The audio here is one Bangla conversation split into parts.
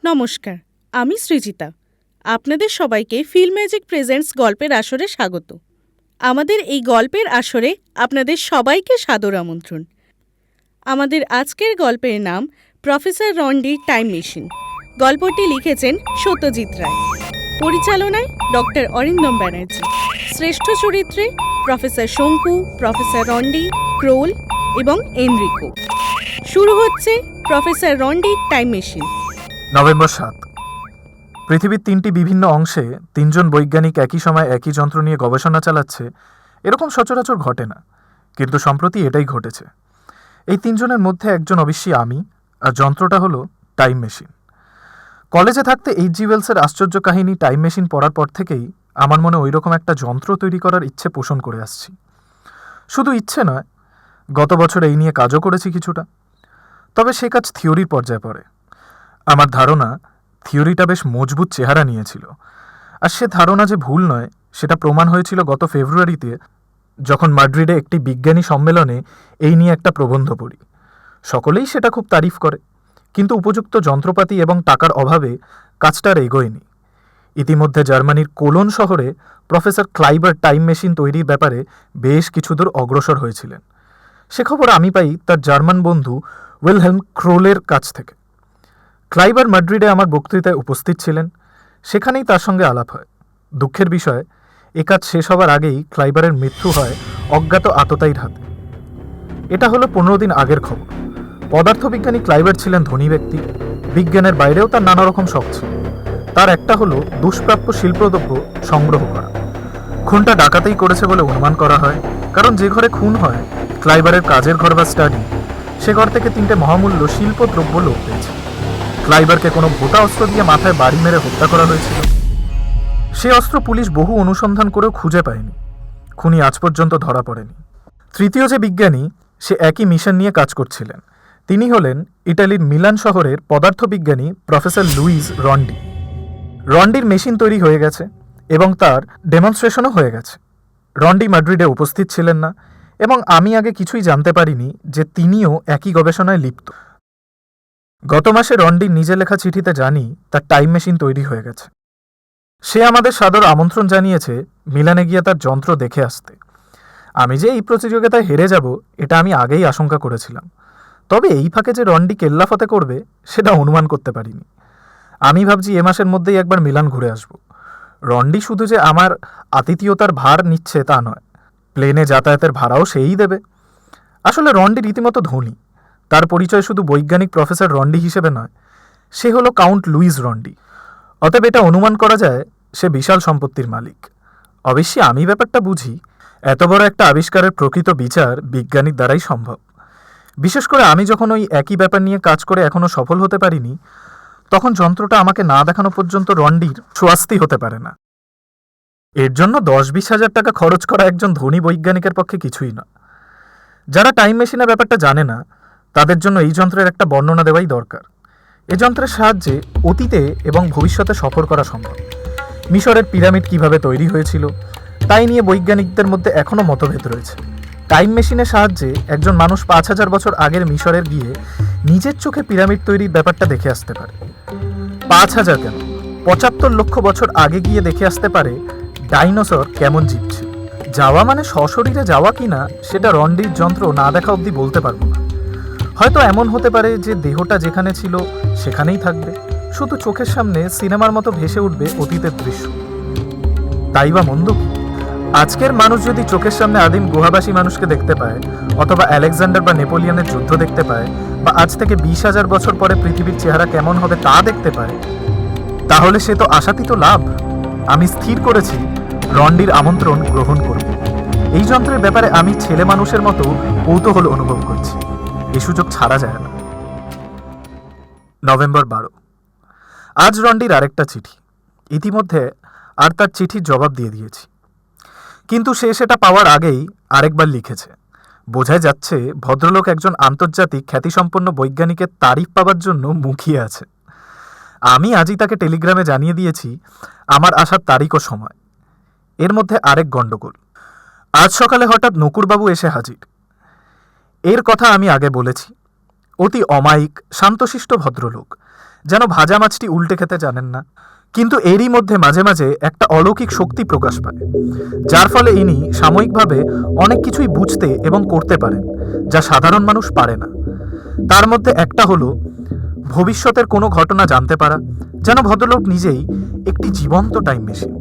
নমস্কার, আমি সৃজিতা। আপনাদের সবাইকে ফিল্ম ম্যাজিক প্রেজেন্টস গল্পের আসরে স্বাগত। আমাদের এই গল্পের আসরে আপনাদের সবাইকে সাদর আমন্ত্রণ। আমাদের আজকের গল্পের নাম প্রফেসর রন্ডির টাইম মেশিন। গল্পটি লিখেছেন সত্যজিৎ রায়, পরিচালনায় ডক্টর অরিন্দম ব্যানার্জি। শ্রেষ্ঠ চরিত্রে প্রফেসর শঙ্কু, প্রফেসর রন্ডি, ক্রোল এবং এনরিকো। শুরু হচ্ছে প্রফেসর রন্ডির টাইম মেশিন। নভেম্বর ৭। পৃথিবীর ৩টি বিভিন্ন অংশে ৩জন বৈজ্ঞানিক একই সময় একই যন্ত্র নিয়ে গবেষণা চালাচ্ছে, এরকম সচরাচর ঘটে না, কিন্তু সম্প্রতি এটাই ঘটেছে। এই ৩জনের মধ্যে একজন অবশ্যই আমি, আর যন্ত্রটা হলো টাইম মেশিন। কলেজে থাকতে H.G. ওয়েলসের আশ্চর্য কাহিনী টাইম মেশিন পড়ার পর থেকেই আমার মনে ওই রকম একটা যন্ত্র তৈরি করার ইচ্ছে পোষণ করে আসছি। শুধু ইচ্ছে নয়, গত বছর এই নিয়ে কাজও করেছি কিছুটা। তবে সে কাজ থিওরির পর্যায়ে পড়ে। আমার ধারণা থিওরিটা বেশ মজবুত চেহারা নিয়েছিল, আর সে ধারণা যে ভুল নয় সেটা প্রমাণ হয়েছিল গত ফেব্রুয়ারিতে, যখন মাদ্রিদে একটি বিজ্ঞানী সম্মেলনে এই নিয়ে একটা প্রবন্ধ পড়ি। সকলেই সেটা খুব তারিফ করে, কিন্তু উপযুক্ত যন্ত্রপাতি এবং টাকার অভাবে কাজটা আর এগোয়নি। ইতিমধ্যে জার্মানির কোলোন শহরে প্রফেসর ক্লাইবার টাইম মেশিন তৈরির ব্যাপারে বেশ কিছু দূর অগ্রসর হয়েছিলেন। সে খবর আমি পাই তার জার্মান বন্ধু উইলহেলম ক্রোলের কাছ থেকে। ক্লাইবার মাদ্রিদে আমার বক্তৃতায় উপস্থিত ছিলেন, সেখানেই তার সঙ্গে আলাপ হয়। দুঃখের বিষয়, এ কাজ শেষ হবার আগেই ক্লাইবারের মৃত্যু হয় অজ্ঞাত আততায়ীর হাতে। এটা হলো 15 দিন আগের খবর। পদার্থবিজ্ঞানী ক্লাইবার ছিলেন ধনী ব্যক্তি, বিজ্ঞানের বাইরেও তার নানা রকম শখ ছিল। তার একটা হলো দুষ্প্রাপ্য শিল্পদ্রব্য সংগ্রহ করা। খুনটা ডাকাতেই করেছে বলে অনুমান করা হয়, কারণ যে ঘরে খুন হয় ক্লাইবারের কাজের ঘর বা স্টাডি, সে ঘর থেকে 3টে মহামূল্য শিল্পদ্রব্য লোপ পেয়েছে। ক্লাইবারকে কোনো ভোটা অস্ত্র দিয়ে মাথায় বাড়ি মেরে হত্যা করা হয়েছিল। সে অস্ত্র পুলিশ বহু অনুসন্ধান করেও খুঁজে পায়নি। খুনি আজ পর্যন্ত ধরা পড়েনি। তৃতীয় যে বিজ্ঞানী, সে একই মিশন নিয়ে কাজ করছিলেন। তিনি হলেন ইটালির মিলান শহরের পদার্থবিজ্ঞানী প্রফেসর লুইস রন্ডি। রন্ডির মেশিন তৈরি হয়ে গেছে এবং তার ডেমনস্ট্রেশনও হয়ে গেছে। রন্ডি মাদ্রিদে উপস্থিত ছিলেন না, এবং আমি আগে কিছুই জানতে পারিনি যে তিনিও একই গবেষণায় লিপ্ত। গত মাসে রন্ডির নিজে লেখা চিঠিতে জানি তার টাইম মেশিন তৈরি হয়ে গেছে। সে আমাদের সাদর আমন্ত্রণ জানিয়েছে মিলানে গিয়ে তার যন্ত্র দেখে আসতে। আমি যে এই প্রতিযোগিতায় হেরে যাব এটা আমি আগেই আশঙ্কা করেছিলাম, তবে এই ফাঁকে যে রন্ডি কেল্লাফতে করবে সেটা অনুমান করতে পারিনি। আমি ভাবছি এ মাসের মধ্যেই একবার মিলান ঘুরে আসব। রন্ডি শুধু যে আমার আতিথেয়তার ভার নিচ্ছে তা নয়, প্লেনে যাতায়াতের ভাড়াও সেই দেবে। আসলে রন্ডি রীতিমতো ধনী। তার পরিচয় শুধু বৈজ্ঞানিক প্রফেসর রন্ডি হিসেবে নয়, সে হলো কাউন্ট লুইস রন্ডি। অতএব এটা অনুমান করা যায় সে বিশাল সম্পত্তির মালিক। অবশ্যই আমি ব্যাপারটা বুঝি, এত বড় একটা আবিষ্কারের প্রকৃত বিচার বিজ্ঞানীর দ্বারাই সম্ভব। বিশেষ করে আমি যখন ওই একই ব্যাপার নিয়ে কাজ করে এখনও সফল হতে পারিনি, তখন যন্ত্রটা আমাকে না দেখানো পর্যন্ত রন্ডির স্বাস্তি হতে পারে না। এর জন্য 10-20 হাজার টাকা খরচ করা একজন ধনী বৈজ্ঞানিকের পক্ষে কিছুই না। যারা টাইম মেশিনের ব্যাপারটা জানে না, তাদের জন্য এই যন্ত্রের একটা বর্ণনা দেওয়াই দরকার। এই যন্ত্রের সাহায্যে অতীতে এবং ভবিষ্যতে সফর করা সম্ভব। মিশরের পিরামিড কিভাবে তৈরি হয়েছিল তাই নিয়ে বৈজ্ঞানিকদের মধ্যে এখনও মতভেদ রয়েছে। টাইম মেশিনের সাহায্যে একজন মানুষ 5000 বছর আগের মিশরের গিয়ে নিজের চোখে পিরামিড তৈরির ব্যাপারটা দেখে আসতে পারে। 5000 কেন, 75 লক্ষ বছর আগে গিয়ে দেখে আসতে পারে ডাইনোসর কেমন জীব ছিল। যাওয়া মানে সশরীরে যাওয়া কিনা সেটা রন্ডির যন্ত্র না দেখা অবধি বলতে পারবো না। হয়তো এমন হতে পারে যে দেহটা যেখানে ছিল সেখানেই থাকবে, শুধু চোখের সামনে সিনেমার মতো ভেসে উঠবে অতীতের দৃশ্য। তাই বা মন্দ কি? আজকের মানুষ যদি চোখের সামনে আদিম গুহাবাসী মানুষকে দেখতে পায়, অথবা আলেকজান্ডার বা নেপোলিয়নের যুদ্ধ দেখতে পায়, বা আজ থেকে 20,000 বছর পরে পৃথিবীর চেহারা কেমন হবে তা দেখতে পায়, তাহলে সে তো আশাতীত লাভ। আমি স্থির করেছি রন্ডির আমন্ত্রণ গ্রহণ করব। এই যন্ত্রের ব্যাপারে আমি ছেলে মানুষের মতো কৌতূহল অনুভব করছি। এই সুযোগ ছাড়া যায় না। নভেম্বর 12। আজ রন্ডির আরেকটা চিঠি। ইতিমধ্যে আর তার চিঠির জবাব দিয়ে দিয়েছি, কিন্তু সে সেটা পাওয়ার আগেই আরেকবার লিখেছে। বোঝাই যাচ্ছে ভদ্রলোক একজন আন্তর্জাতিক খ্যাতিসম্পন্ন বৈজ্ঞানিকের তারিফ পাবার জন্য মুখিয়ে আছে। আমি আজই তাকে টেলিগ্রামে জানিয়ে দিয়েছি আমার আসার তারিখ ও সময়। এর মধ্যে আরেক গণ্ডগোল। আজ সকালে হঠাৎ নকুরবাবু এসে হাজির। এর কথা আমি আগে বলেছি। অতি অমায়িক শান্তশিষ্ট ভদ্রলোক, যেন ভাজা মাছটি উল্টে খেতে জানেন না। কিন্তু এরই মধ্যে মাঝে মাঝে একটা অলৌকিক শক্তি প্রকাশ পায়, যার ফলে ইনি সাময়িকভাবে অনেক কিছুই বুঝতে এবং করতে পারেন, যা সাধারণ মানুষ পারে না। তার মধ্যে একটা হলো ভবিষ্যতের কোনো ঘটনা জানতে পারা, যেন ভদ্রলোক নিজেই একটি জীবন্ত টাইম মেশিন।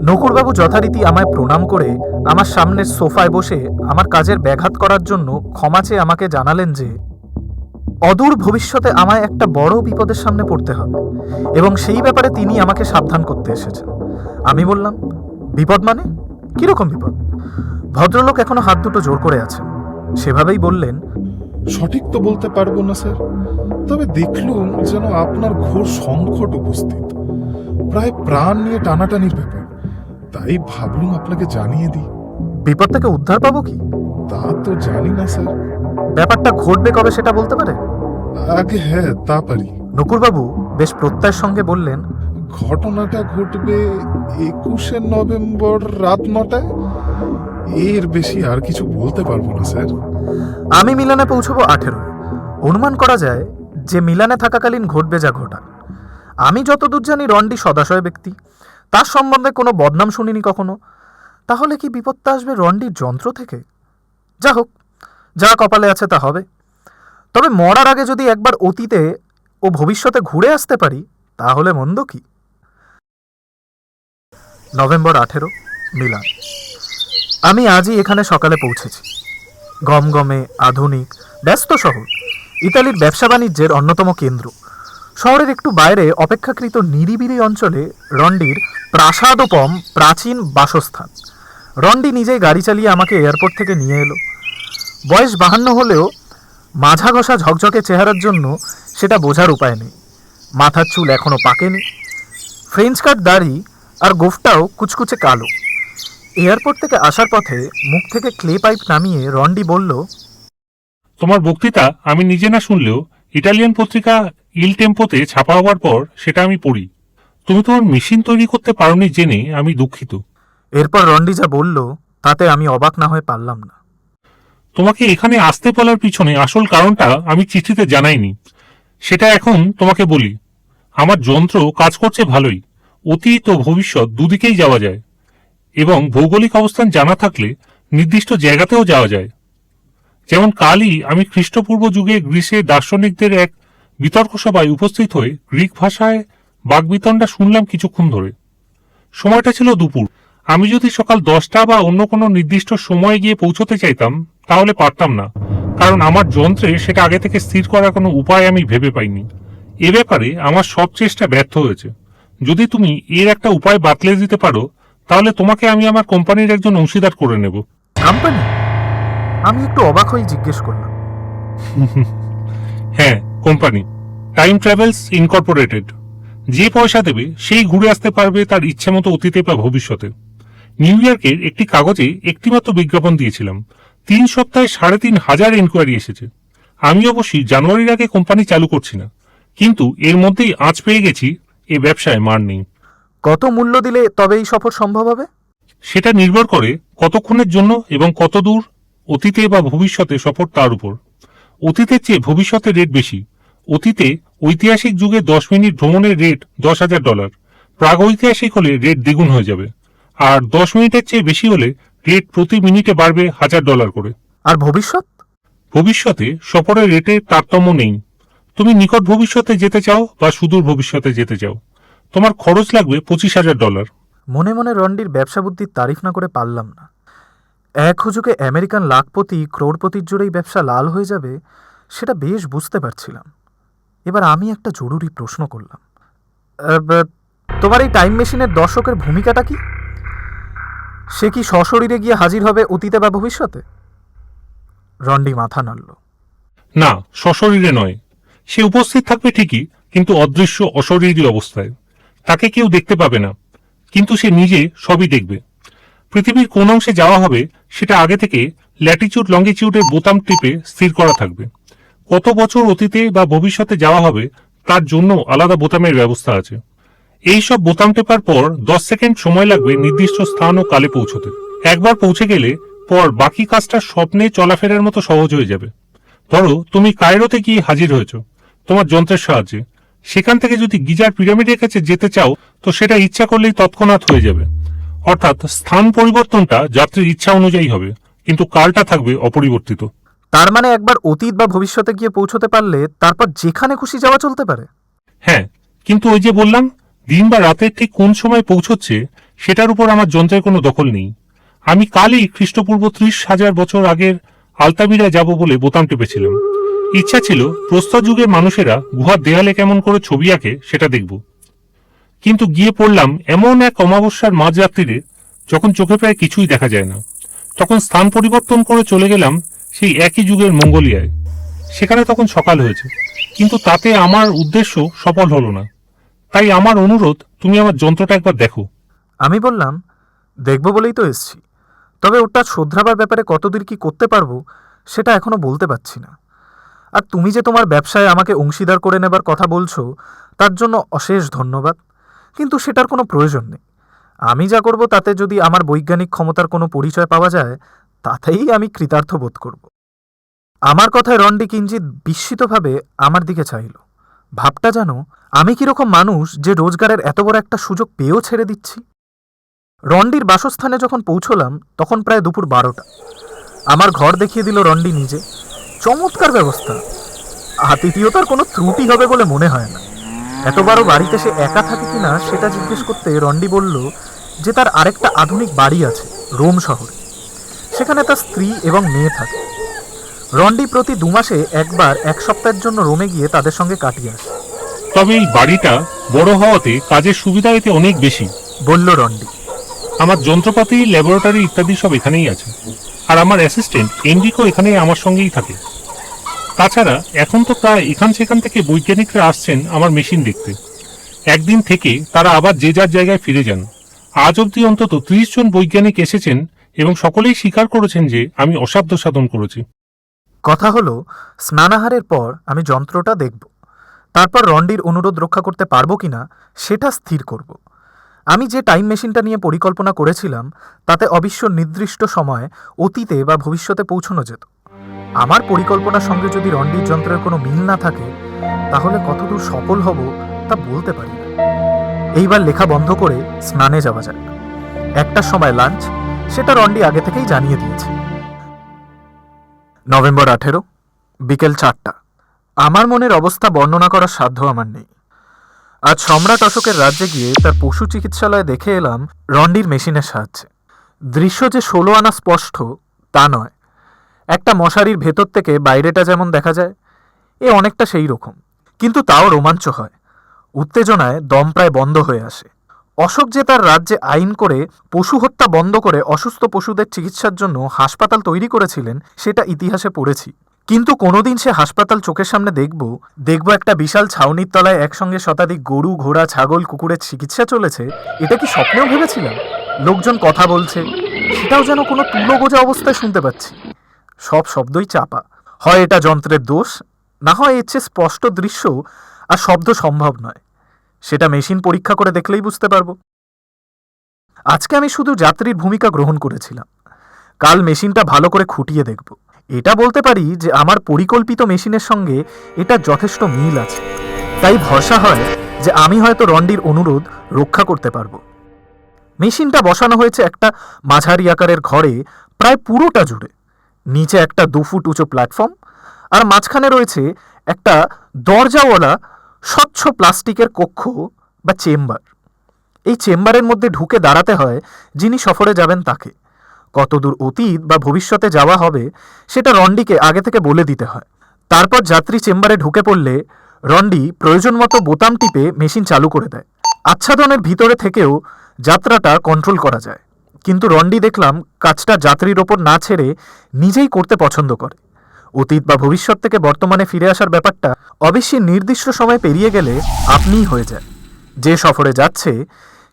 নকুরবাবু যথারীতি আমায় প্রণাম করে আমার সামনের সোফায় বসে আমার কাজের ব্যাঘাত করার জন্য ক্ষমা চেয়ে আমাকে জানালেন যে অদূর ভবিষ্যতে আমায় একটা বড় বিপদের সামনে পড়তে হবে এবং সেই ব্যাপারে তিনি আমাকে সাবধান করতে এসেছেন। আমি বললাম, বিপদ মানে? কিরকম বিপদ? ভদ্রলোক এখনো হাত দুটো জোর করে আছেন। সেভাবেই বললেন, সঠিক তো বলতে পারবো না স্যার, তবে দেখলুম যেন আপনার ঘোর সংকট উপস্থিত, প্রায় প্রাণ নিয়ে টানাটানির ব্যাপার। তাই ভাবলুম আপনাকে জানিয়ে দিই। বিপদ থেকে উদ্ধার পাবো কি? তা তো জানি না স্যার। ব্যাপারটা ঘটবে কবে সেটা বলতে পারে? আগে হ্যাঁ, তা পারি। নকুরবাবু বেশ প্রত্যয়ের সঙ্গে বললেন, ঘটনাটা ঘটবে 21শে নভেম্বর রাত 9টায়। এর বেশি আর কিছু বলতে পারবো না স্যার। আমি মিলানে পৌঁছবো 18। অনুমান করা যায় যে মিলানে থাকাকালীন ঘটবে যা ঘটার। আমি যতদূর জানি রন্ডি সদাশয় ব্যক্তি, তার সম্বন্ধে কোনো বদনাম শুনিনি কখনো। তাহলে কি বিপদটা আসবে রন্ডির যন্ত্র থেকে? যা হোক, যা কপালে আছে তা হবে। তবে মরার আগে যদি একবার অতীতে ও ভবিষ্যতে ঘুরে আসতে পারি, তাহলে মন্দ কি? November 18, Milan. আমি আজই এখানে সকালে পৌঁছেছি। গমগমে আধুনিক ব্যস্ত শহর, ইতালির ব্যবসা বাণিজ্যের অন্যতম কেন্দ্র। শহরের একটু বাইরে অপেক্ষাকৃত নিরিবিলি অঞ্চলে রন্ডির প্রাসাদোপম প্রাচীন বাসস্থান। রন্ডি নিজেই গাড়ি চালিয়ে আমাকে এয়ারপোর্ট থেকে নিয়ে এলো। বয়স 52 হলেও মাঝা ঘষা ঝকঝকে চেহারার জন্য সেটা বোঝার উপায় নেই। মাথার চুল এখনও পাকেনি, ফ্রেঞ্চ কাট দাড়ি আর গোফটাও কুচকুচে কালো। এয়ারপোর্ট থেকে আসার পথে মুখ থেকে ক্লে পাইপ নামিয়ে রন্ডি বলল, তোমার বক্তৃতা আমি নিজে না শুনলেও ইটালিয়ান পত্রিকা ইল টেম্পোতে ছাপা হওয়ার পর সেটা আমি পড়ি। তুমি তোমার মেশিন তৈরি করতে পারোনি জেনে আমি দুঃখিত। এরপর রন্ডি যা বলল তাতে আমি অবাক না হয়ে পারলাম না। তোমাকে এখানে আসতে বলার পিছনে আসল কারণটা আমি চিঠিতে জানাইনি, সেটা এখন তোমাকে বলি। আমার যন্ত্র কাজ করছে ভালোই। অতীত ও ভবিষ্যৎ দুদিকেই যাওয়া যায় এবং ভৌগোলিক অবস্থান জানা থাকলে নির্দিষ্ট জায়গাতেও যাওয়া যায়। যেমন কালই আমি খ্রিস্টপূর্ব যুগে গ্রিসে দার্শনিকদের এক বিতর্ক সভায় উপস্থিত হয়ে গ্রিক ভাষায় বাকবিতণ্ডা শুনলাম কিছুক্ষণ ধরে। সময়টা ছিল দুপুর। আমি যদি সকাল 10টা বা অন্য কোনো নির্দিষ্ট সময়ে গিয়ে পৌঁছতে চাইতাম তাহলে পারতাম না, কারণ আমার যন্ত্রে সেটা আগে থেকে স্থির করার কোনো উপায় আমি ভেবে পাইনি। এ ব্যাপারে আমার সব চেষ্টা ব্যর্থ হয়েছে। যদি তুমি এর একটা উপায় বাতলে দিতে পারো তাহলে তোমাকে আমি আমার কোম্পানির একজন অংশীদার করে নেব। কোম্পানি? আমি একটু অবাক হয়ে জিজ্ঞেস করলাম, হ্যাঁ, কোম্পানি টাইম ট্রাভেলস ইনকর্পোরেটেড। যে পয়সা দেবে সেই ঘুরে আসতে পারবে তার ইচ্ছে মতো অতীতে বা ভবিষ্যতে। নিউ ইয়র্কের একটি কাগজে একটিমাত্র বিজ্ঞাপন দিয়েছিলাম। 3 সপ্তাহে 3,500 ইনকোয়ারি এসেছে। আমি অবশ্যই জানুয়ারির আগে কোম্পানি চালু করছি না, কিন্তু এর মধ্যেই আঁচ পেয়ে গেছি এ ব্যবসায় মার নেই। কত মূল্য দিলে তবে এই সফর সম্ভব হবে? সেটা নির্ভর করে কতক্ষণের জন্য এবং কত দূর অতীতে বা ভবিষ্যতে সফর তার উপর। অতীতের চেয়ে ভবিষ্যতের রেট বেশি। অতীতে ঐতিহাসিক যুগে 10 মিনিট ভ্রমণের রেট $10,000, প্রাগ ঐতিহাসিক হলে রেট দ্বিগুণ হয়ে যাবে, আর 10 মিনিটের চেয়ে বেশি হলে রেট প্রতি মিনিটে বাড়বে $1,000 করে। আর ভবিষ্যৎ? ভবিষ্যতে সফরের রেটে তারতম্য নেই। তুমি নিকট ভবিষ্যতে যেতে চাও বা সুদূর ভবিষ্যতে যেতে চাও, তোমার খরচ লাগবে $25,000। মনে মনে রন্ডির ব্যবসা বুদ্ধির তারিফ না করে পারলাম না। এক হুজুকে আমেরিকান লাখপতি ক্রোড়পতির জোরেই ব্যবসা লাল হয়ে যাবে সেটা বেশ বুঝতে পারছিলাম। এবার আমি একটা জরুরি প্রশ্ন করলাম, তোমার এই টাইম মেশিনের দর্শকের ভূমিকাটা কি? সে কি সশরীরে গিয়ে হাজির হবে অতীতে বা ভবিষ্যতে? রন্ডি মাথা নাড়ল। না, সশরীরে নয়। সে উপস্থিত থাকবে ঠিকই, কিন্তু অদৃশ্য অশরীরী অবস্থায়। তাকে কেউ দেখতে পাবে না, কিন্তু সে নিজে সবই দেখবে। পৃথিবীর কোন অংশে যাওয়া হবে সেটা আগে থেকে ল্যাটিচিউড লঙ্গিচিউডের বোতাম টিপে স্থির করা থাকবে। কত বছর অতীতে বা ভবিষ্যতে যাওয়া হবে তার জন্য আলাদা বোতামের ব্যবস্থা আছে। এই সব বোতাম টেপার পর 10 সেকেন্ড সময় লাগবে নির্দিষ্ট স্থান ও কালে পৌঁছতে। একবার পৌঁছে গেলে পর বাকি কাজটা স্বপ্নে চলাফেরার মতো সহজ হয়ে যাবে। ধরো তুমি কায়রোতে গিয়ে হাজির হয়েছ তোমার যন্ত্রের সাহায্যে। সেখান থেকে যদি গিজার পিরামিডের কাছে যেতে চাও তো সেটা ইচ্ছা করলেই তৎক্ষণাৎ হয়ে যাবে। অর্থাৎ স্থান পরিবর্তনটা যাত্রীর ইচ্ছা অনুযায়ী হবে, কিন্তু কালটা থাকবে অপরিবর্তিত। তার মানে একবার অতীত বা ভবিষ্যতে গিয়ে পৌঁছতে পারলে তারপর যেখানে খুশি যাওয়া চলতে পারে? হ্যাঁ, কিন্তু ওই যে বললাম, দিন বা রাতের ঠিক কোন সময় পৌঁছচ্ছে সেটার উপর আমার যন্ত্রের কোনো দখল নেই। আমি কালই খ্রিস্টপূর্ব 30,000 বছর আগের আলতামিরায় যাব বলে বোতাম টেপেছিলাম। ইচ্ছা ছিল প্রস্তর যুগের মানুষেরা গুহার দেয়ালে কেমন করে ছবি আঁকে সেটা দেখব। কিন্তু গিয়ে পড়লাম এমন এক অমাবস্যার মাঝরাত্রিরে, যখন চোখে প্রায় কিছুই দেখা যায় না। তখন স্থান পরিবর্তন করে চলে গেলাম সেই একই যুগের মঙ্গোলিয়ায়। সেখানে তখন সকাল হয়েছে, কিন্তু তাতে আমার উদ্দেশ্য সফল হলো না। তাই আমার অনুরোধ, তুমি আমার যন্ত্রটা একবার দেখো। আমি বললাম, দেখব বলেই তো এসছি, তবে ওটা শোধরাবার ব্যাপারে কতদূর কি করতে পারবো সেটা এখনো বলতে পারছি না। আর তুমি যে তোমার ব্যবসায় আমাকে অংশীদার করে নেবার কথা বলছো, তার জন্য অশেষ ধন্যবাদ, কিন্তু সেটার কোনো প্রয়োজন নেই। আমি যা করব তাতে যদি আমার বৈজ্ঞানিক ক্ষমতার কোনো পরিচয় পাওয়া যায়, তাতেই আমি কৃতার্থ বোধ করব। আমার কথায় রন্ডি কিঞ্চিৎ বিস্মিতভাবে আমার দিকে চাইল। ভাবটা যেন আমি কিরকম মানুষ যে রোজগারের এত বড় একটা সুযোগ পেয়েও ছেড়ে দিচ্ছি। রন্ডির বাসস্থানে যখন পৌঁছলাম তখন প্রায় দুপুর 12টা। আমার ঘর দেখিয়ে দিল রন্ডি নিজে। চমৎকার ব্যবস্থা, আতিথেয়তার কোনো ত্রুটি হবে বলে মনে হয় না। এত বড় বাড়িতে সে একা থাকে কিনা সেটা জিজ্ঞেস করতে রন্ডি বলল যে তার আরেকটা আধুনিক বাড়ি আছে রোম শহরে, সেখানে তার স্ত্রী এবং মেয়ে থাকে। রন্ডি প্রতি 2 মাসে একবার 1 সপ্তাহের জন্য রোমে গিয়ে তাদের সঙ্গে কাটিয়ে আসে। তবে এই বাড়িটা বড় হওয়াতে কাজের সুবিধা এতে অনেক বেশি, বলল রন্ডি। আমার যন্ত্রপাতি, ল্যাবরেটরি ইত্যাদি সব এখানেই আছে। আর আমার অ্যাসিস্ট্যান্ট এনরিকো এখানেই আমার সঙ্গেই থাকে। তাছাড়া এখন তো প্রায় এখান সেখান থেকে বৈজ্ঞানিকরা আসছেন আমার মেশিন দেখতে। একদিন থেকে তারা আবার যে যার জায়গায় ফিরে যান। আজ অবধি অন্তত 30 জন বৈজ্ঞানিক এসেছেন এবং সকলেই স্বীকার করেছেন যে আমি অসাধ্য সাধন করেছি। কথা হলো, স্নানাহারের পর আমি যন্ত্রটা দেখব, তারপর রন্ডির অনুরোধ রক্ষা করতে পারবো কিনা সেটা স্থির করব। আমি যে টাইম মেশিনটা নিয়ে পরিকল্পনা করেছিলাম তাতে অবশ্য নির্দিষ্ট সময়ে অতীতে বা ভবিষ্যতে পৌঁছানো যেত। আমার পরিকল্পনার সঙ্গে যদি রন্ডির যন্ত্রের কোনো মিল না থাকে তাহলে কতদূর সফল হব তা বলতে পারি না। এইবার লেখা বন্ধ করে স্নানে যাওয়া যাক। 1টার সময় লাঞ্চ, সেটা রন্ডি আগে থেকেই জানিয়ে দিয়েছে। নভেম্বর 18, বিকেল 4টা। আমার মনের অবস্থা বর্ণনা করার সাধ্য আমার নেই। আজ সম্রাট অশোকের রাজ্যে গিয়ে তার পশু চিকিৎসালয়ে দেখে এলাম রন্ডির মেশিনের সাহায্যে। দৃশ্য যে 16 আনা স্পষ্ট তা নয়। একটা মশারির ভেতর থেকে বাইরেটা যেমন দেখা যায়, এ অনেকটা সেই রকম, কিন্তু তাও রোমাঞ্চ হয়। উত্তেজনায় দম প্রায় বন্ধ হয়ে আসে। অশোক যে তার রাজ্যে আইন করে পশু হত্যা বন্ধ করে অসুস্থ পশুদের চিকিৎসার জন্য হাসপাতাল তৈরি করেছিলেন সেটা ইতিহাসে পড়েছি, কিন্তু কোনোদিন সে হাসপাতাল চোখের সামনে দেখব একটা বিশাল ছাউনির তলায় একসঙ্গে শতাধিক গরু, ঘোড়া, ছাগল, কুকুরের চিকিৎসা চলেছে, এটা কি স্বপ্নেও ভেবেছিলাম? লোকজন কথা বলছে, সেটাও যেন কোনো তুলো গোজা অবস্থায় শুনতে পাচ্ছি। সব শব্দই চাপা। হয় এটা যন্ত্রের দোষ, না হয় এর চেয়ে স্পষ্ট দৃশ্য আর শব্দ সম্ভব নয়। সেটা মেশিন পরীক্ষা করে দেখলেই বুঝতে পারবো। আজকে আমি শুধু যাত্রীর ভূমিকা গ্রহণ করেছিলাম, কাল মেশিনটা ভালো করে খুঁটিয়ে দেখব। এটা বলতে পারি যে আমার পরিকল্পিত মেশিনের সঙ্গে এটা যথেষ্ট মিল আছে। তাই ভরসা হয় যে আমি হয়তো রন্ডির অনুরোধ রক্ষা করতে পারবো। মেশিনটা বসানো হয়েছে একটা মাঝারি আকারের ঘরে প্রায় পুরোটা জুড়ে। নিচে একটা 2 ফুট উঁচু প্ল্যাটফর্ম, আর মাঝখানে রয়েছে একটা দরজাওয়ালা স্বচ্ছ প্লাস্টিকের কক্ষ বা চেম্বার। এই চেম্বারের মধ্যে ঢুকে দাঁড়াতে হয় যিনি সফরে যাবেন তাকে। কতদূর অতীত বা ভবিষ্যতে যাওয়া হবে সেটা রন্ডিকে আগে থেকে বলে দিতে হয়। তারপর যাত্রী চেম্বারে ঢুকে পড়লে রন্ডি প্রয়োজন মতো বোতাম টিপে মেশিন চালু করে দেয়। আচ্ছাদনের ভিতরে থেকেও যাত্রাটা কন্ট্রোল করা যায়, কিন্তু রন্ডি দেখলাম কাজটা যাত্রীর ওপর না ছেড়ে নিজেই করতে পছন্দ করে। অতীত বা ভবিষ্যৎ থেকে বর্তমানে ফিরে আসার ব্যাপারটা অবশ্যই নির্দিষ্ট সময় পেরিয়ে গেলে আপনিই হয়ে যায়। যে সফরে যাচ্ছে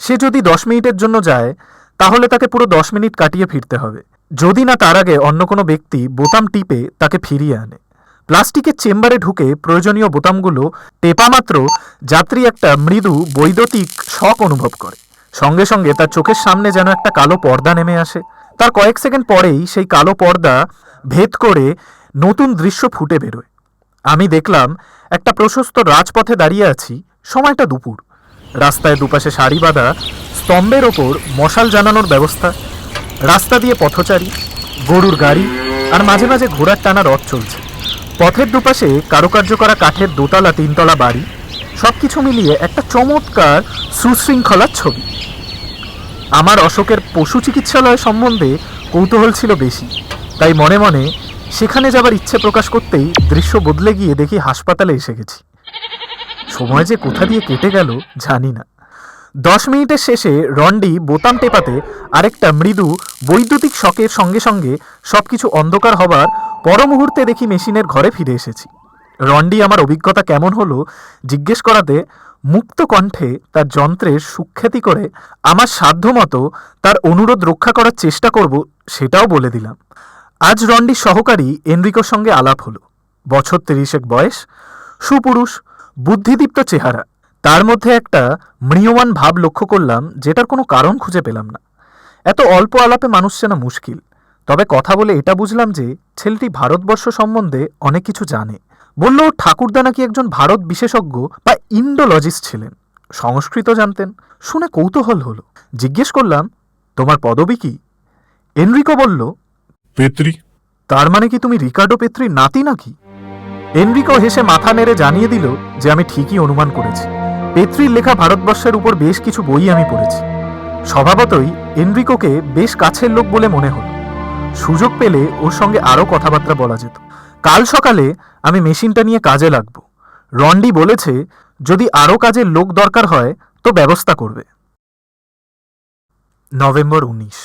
সে যদি 10 মিনিটের জন্য যায় তাহলে তাকে পুরো 10 মিনিট কাটিয়ে ফিরতে হবে, যদি না তার আগে অন্য কোনো ব্যক্তি বোতাম টিপে তাকে ফিরিয়ে আনে। প্লাস্টিকের চেম্বারে ঢুকে প্রয়োজনীয় বোতামগুলো টেপা মাত্র যাত্রী একটা মৃদু বৈদ্যুতিক শক অনুভব করে। সঙ্গে সঙ্গে তার চোখের সামনে যেন একটা কালো পর্দা নেমে আসে। তার কয়েক সেকেন্ড পরেই সেই কালো পর্দা ভেদ করে নতুন দৃশ্য ফুটে বেরোয়। আমি দেখলাম একটা প্রশস্ত রাজপথে দাঁড়িয়ে আছি, সময়টা দুপুর। রাস্তায় দুপাশে সারি বাঁধা স্তম্ভের ওপর মশাল জ্বালানোর ব্যবস্থা, রাস্তা দিয়ে পথচারী, গরুর গাড়ি আর মাঝে মাঝে ঘোড়ার টানা রথ চলছে। পথের দুপাশে কারুকার্য করা কাঠের দোতলা তিনতলা বাড়ি, সবকিছু মিলিয়ে একটা চমৎকার সুশৃঙ্খলার ছবি। আমার অশোকের পশু চিকিৎসালয় সম্বন্ধে কৌতূহল ছিল বেশি, তাই মনে মনে সেখানে যাবার ইচ্ছে প্রকাশ করতেই দৃশ্য বদলে গিয়ে দেখি হাসপাতালে এসে গেছি। সময় যে কোথা দিয়ে কেটে গেল জানি না। 10 মিনিটের শেষে রন্ডি বোতাম টেপাতে আরেকটা মৃদু বৈদ্যুতিক শকের সঙ্গে সঙ্গে সবকিছু অন্ধকার হবার পর মুহূর্তে দেখি মেশিনের ঘরে ফিরে এসেছি। রন্ডি আমার অভিজ্ঞতা কেমন হলো জিজ্ঞেস করাতে মুক্ত কণ্ঠে তার যন্ত্রের সুখ্যাতি করে আমার সাধ্যমতো তার অনুরোধ রক্ষা করার চেষ্টা করব সেটাও বলে দিলাম। আজ রন্ডির সহকারী এনরিকোর সঙ্গে আলাপ হলো। বছর 30 বয়স, সুপুরুষ, বুদ্ধিদীপ্ত চেহারা। তার মধ্যে একটা ম্রিয়মান ভাব লক্ষ্য করলাম, যেটার কোনো কারণ খুঁজে পেলাম না। এত অল্প আলাপে মানুষ চেনা মুশকিল। তবে কথা বলে এটা বুঝলাম যে ছেলেটি ভারতবর্ষ সম্বন্ধে অনেক কিছু জানে। বলল ঠাকুরদা নাকি একজন ভারত বিশেষজ্ঞ বা ইন্ডোলজিস্ট ছিলেন, সংস্কৃত জানতেন। শুনে কৌতূহল হলো। জিজ্ঞেস করলাম, তোমার পদবি কি? এনরিকো বলল, পেত্রি। তার মানে কি তুমি রিকার্ডো পেত্রির নাতি নাকি? এনরিকো হেসে মাথা নেড়ে জানিয়ে দিল যে আমি ঠিকই অনুমান করেছি। পেত্রির লেখা ভারতবর্ষের উপর বেশ কিছু বই আমি পড়েছি। স্বভাবতই এনরিকোকে বেশ কাছের লোক বলে মনে হলো। সুযোগ পেলে ওর সঙ্গে আরও কথাবার্তা বলা যেত। কাল সকালে আমি মেশিনটা নিয়ে কাজে লাগব। রন্ডি বলেছে যদি আরও কাজের লোক দরকার হয় তো ব্যবস্থা করবে। নভেম্বর 19।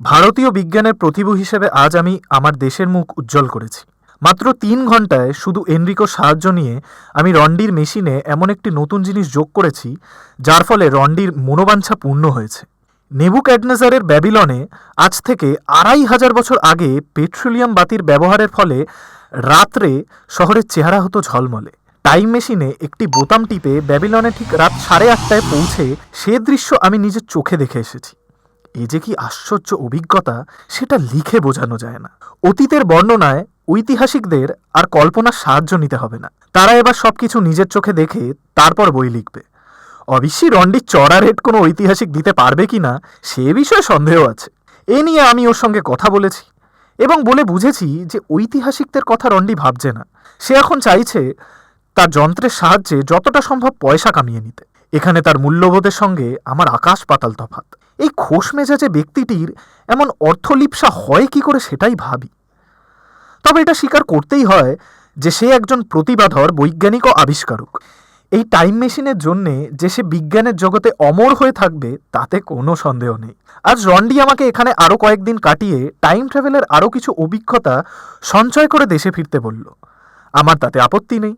ভারতীয় বিজ্ঞানের প্রতিভূ হিসেবে আজ আমি আমার দেশের মুখ উজ্জ্বল করেছি। মাত্র 3 ঘন্টায় শুধু এনরিকোর সাহায্য নিয়ে আমি রন্ডির মেশিনে এমন একটি নতুন জিনিস যোগ করেছি যার ফলে রন্ডির মনোবাঞ্ছা পূর্ণ হয়েছে। নেবুকাডনেজারের ব্যাবিলনে আজ থেকে 2500 বছর আগে পেট্রোলিয়াম বাতির ব্যবহারের ফলে রাত্রে শহরের চেহারা হতো ঝলমলে। টাইম মেশিনে একটি বোতাম টিপে ব্যাবিলনে ঠিক রাত 8:30টায় পৌঁছে সে দৃশ্য আমি নিজের চোখে দেখে এসেছি। এ যে কি আশ্চর্য অভিজ্ঞতা সেটা লিখে বোঝানো যায় না। অতীতের বর্ণনায় ঐতিহাসিকদের আর কল্পনার সাহায্য নিতে হবে না। তারা এবার সবকিছু নিজের চোখে দেখে তারপর বই লিখবে। অবশ্যই রন্ডির চড়া রেট কোনো ঐতিহাসিক দিতে পারবে কি না সে বিষয়ে সন্দেহ আছে। এ নিয়ে আমি ওর সঙ্গে কথা বলেছি এবং বলে বুঝেছি যে ঐতিহাসিকদের কথা রন্ডি ভাবছে না। সে এখন চাইছে তার যন্ত্রের সাহায্যে যতটা সম্ভব পয়সা কামিয়ে নিতে। এখানে তার মূল্যবোধের সঙ্গে আমার আকাশ পাতাল তফাৎ। এই খোশ মেজাজে ব্যক্তিটির এমন অর্থলিপ্সা হয় কি করে সেটাই ভাবি। তবে এটা স্বীকার করতেই হয় যে সে একজন প্রতিভাধর বৈজ্ঞানিক ও আবিষ্কারক। এই টাইম মেশিনের জন্যে যে সে বিজ্ঞানের জগতে অমর হয়ে থাকবে তাতে কোনো সন্দেহ নেই। আজ রন্ডি আমাকে এখানে আরও কয়েকদিন কাটিয়ে টাইম ট্রাভেলের আরও কিছু অভিজ্ঞতা সঞ্চয় করে দেশে ফিরতে বলল। আমার তাতে আপত্তি নেই।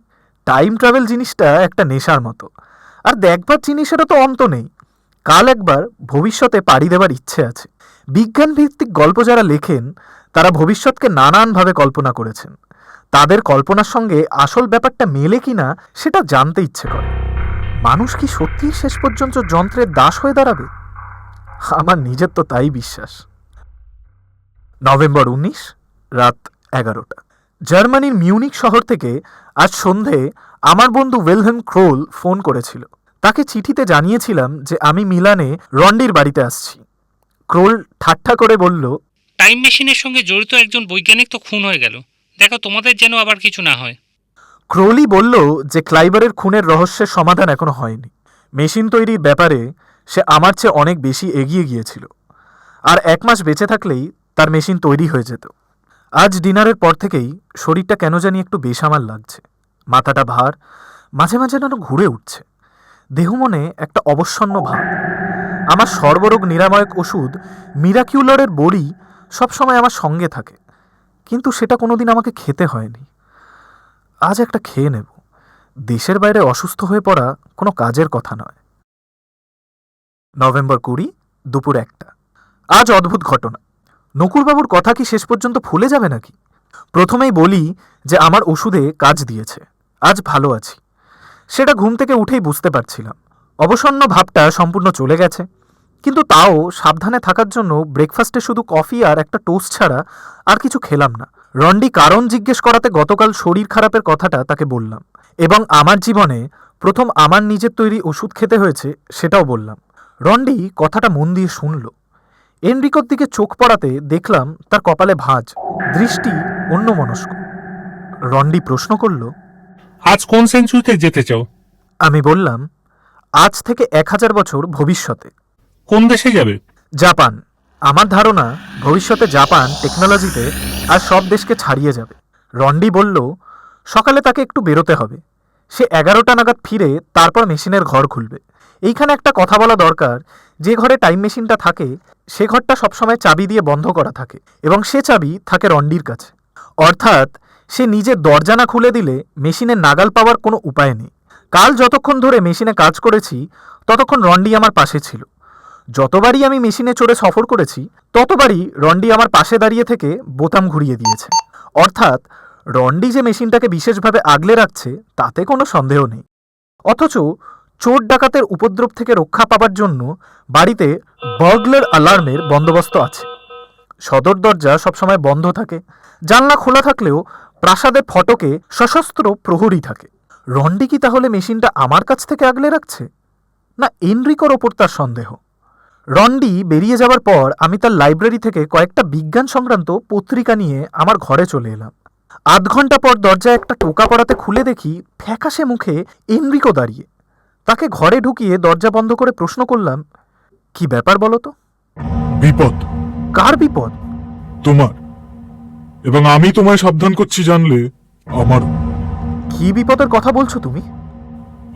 টাইম ট্রাভেল জিনিসটা একটা নেশার মতো, আর দেখবার জিনিসেরও তো অন্ত নেই। কাল একবার ভবিষ্যতে পাড়ি দেবার ইচ্ছে আছে। বিজ্ঞান ভিত্তিক গল্প যারা লেখেন তারা ভবিষ্যৎকে নানানভাবে কল্পনা করেছেন। তাদের কল্পনার সঙ্গে আসল ব্যাপারটা মেলে কিনা সেটা জানতে ইচ্ছে করে। মানুষ কি সত্যিই শেষ পর্যন্ত যন্ত্রের দাস হয়ে দাঁড়াবে? আমার নিজের তো তাই বিশ্বাস। নভেম্বর 19, রাত 11টা। জার্মানির মিউনিক শহর থেকে আজ সন্ধে আমার বন্ধু ওয়েলহেম ক্রোল ফোন করেছিল। তাকে চিঠিতে জানিয়েছিলাম যে আমি মিলানে রন্ডির বাড়িতে আসছি। ক্রোল ঠাট্টা করে বলল, টাইম মেশিনের সঙ্গে জড়িত একজন বৈজ্ঞানিক তো খুন হয়ে গেল, দেখো তোমাদের যেন আবার কিছু না হয়। ক্রোলি বলল যে ক্লাইবারের খুনের রহস্যের সমাধান এখনো হয়নি। মেশিন তৈরির ব্যাপারে সে আমার চেয়ে অনেক বেশি এগিয়ে গিয়েছিল, আর 1 মাস বেঁচে থাকলেই তার মেশিন তৈরি হয়ে যেত। আজ ডিনারের পর থেকেই শরীরটা কেন জানি একটু বেসামাল লাগছে। মাথাটা ভার, মাঝে মাঝে যেন ঘুরে উঠছে। দেহ মনে একটা অবসন্ন ভাব। আমার সর্বরোগ নিরাময়ক ওষুধ মিরাকিউলরের বড়ি সবসময় আমার সঙ্গে থাকে, কিন্তু সেটা কোনোদিন আমাকে খেতে হয়নি। আজ একটা খেয়ে নেব। দেশের বাইরে অসুস্থ হয়ে পড়া কোনো কাজের কথা নয়। নভেম্বর 20, দুপুর 1টা। আজ অদ্ভুত ঘটনা। নকুরবাবুর কথা কি শেষ পর্যন্ত ভুলে যাবে নাকি? প্রথমেই বলি যে আমার ওষুধে কাজ দিয়েছে। আজ ভালো আছি। সেটা ঘুম থেকে উঠেই বুঝতে পারছিলাম। অবসন্ন ভাবটা সম্পূর্ণ চলে গেছে, কিন্তু তাও সাবধানে থাকার জন্য ব্রেকফাস্টে শুধু কফি আর একটা টোস্ট ছাড়া আর কিছু খেলাম না। রন্ডি কারণ জিজ্ঞেস করাতে গতকাল শরীর খারাপের কথাটা তাকে বললাম, এবং আমার জীবনে প্রথম আমার নিজের তৈরি ওষুধ খেতে হয়েছে সেটাও বললাম। রন্ডি কথাটা মন দিয়ে শুনল। এনরিকোর দিকে চোখ পড়াতে দেখলাম তার কপালে ভাঁজ, দৃষ্টি অন্যমনস্ক। রন্ডি প্রশ্ন করল, আজ কোন সেঞ্চুরিতে যেতে চাও? আমি বললাম, আজ থেকে 1000 বছর ভবিষ্যতে। কোন দেশে যাবে? জাপান। আমার ধারণা ভবিষ্যতে জাপান টেকনোলজিতে আর সব দেশকে ছাড়িয়ে যাবে। রন্ডি বলল, সকালে তাকে একটু বেরোতে হবে। সে 11টা নাগাদ ফিরে তারপর মেশিনের ঘর খুলবে। এইখানে একটা কথা বলা দরকার, যে ঘরে টাইম মেশিনটা থাকে সে ঘরটা সবসময় চাবি দিয়ে বন্ধ করা থাকে, এবং সে চাবি থাকে রন্ডির কাছে। অর্থাৎ সে নিজের দরজা না খুলে দিলে মেশিনের নাগাল পাওয়ার কোনো উপায় নেই। কাল যতক্ষণ ধরে মেশিনে কাজ করেছি ততক্ষণ রন্ডি আমার পাশে ছিল। যতবারই আমি মেশিনে চড়ে সফর করেছি ততবারই রন্ডি আমার পাশে দাঁড়িয়ে থেকে বোতাম ঘুরিয়ে দিয়েছে। অর্থাৎ রন্ডি যে মেশিনটাকে বিশেষভাবে আগলে রাখছে তাতে কোনো সন্দেহ নেই। অথচ চোর ডাকাতের উপদ্রব থেকে রক্ষা পাবার জন্য বাড়িতে বার্গলার অ্যালার্মের বন্দোবস্ত আছে। সদর দরজা সবসময় বন্ধ থাকে, জানলা খোলা থাকলেও প্রাসাদের ফটকে সশস্ত্র প্রহরী থাকে। রন্ডি কি তাহলে মেশিনটা আমার কাছ থেকে আগলে রাখছে, না এনরিকোর ওপর তার সন্দেহ? রন্ডি বেরিয়ে যাওয়ার পর আমি তার লাইব্রেরি থেকে কয়েকটা বিজ্ঞান সংক্রান্ত পত্রিকা নিয়ে আমার ঘরে চলে এলাম। আধ ঘন্টা পর দরজায় একটা টোকা পড়াতে খুলে দেখি ফ্যাকাশে মুখে এনরিকো দাঁড়িয়ে। তাকে ঘরে ঢুকিয়ে দরজা বন্ধ করে প্রশ্ন করলাম, কি ব্যাপার বলো তো? বিপদ। কার বিপদ? তোমার। এবং আমি তোমায় সাবধান করছি জানলে আমার। কি বিপদের কথা বলছো তুমি?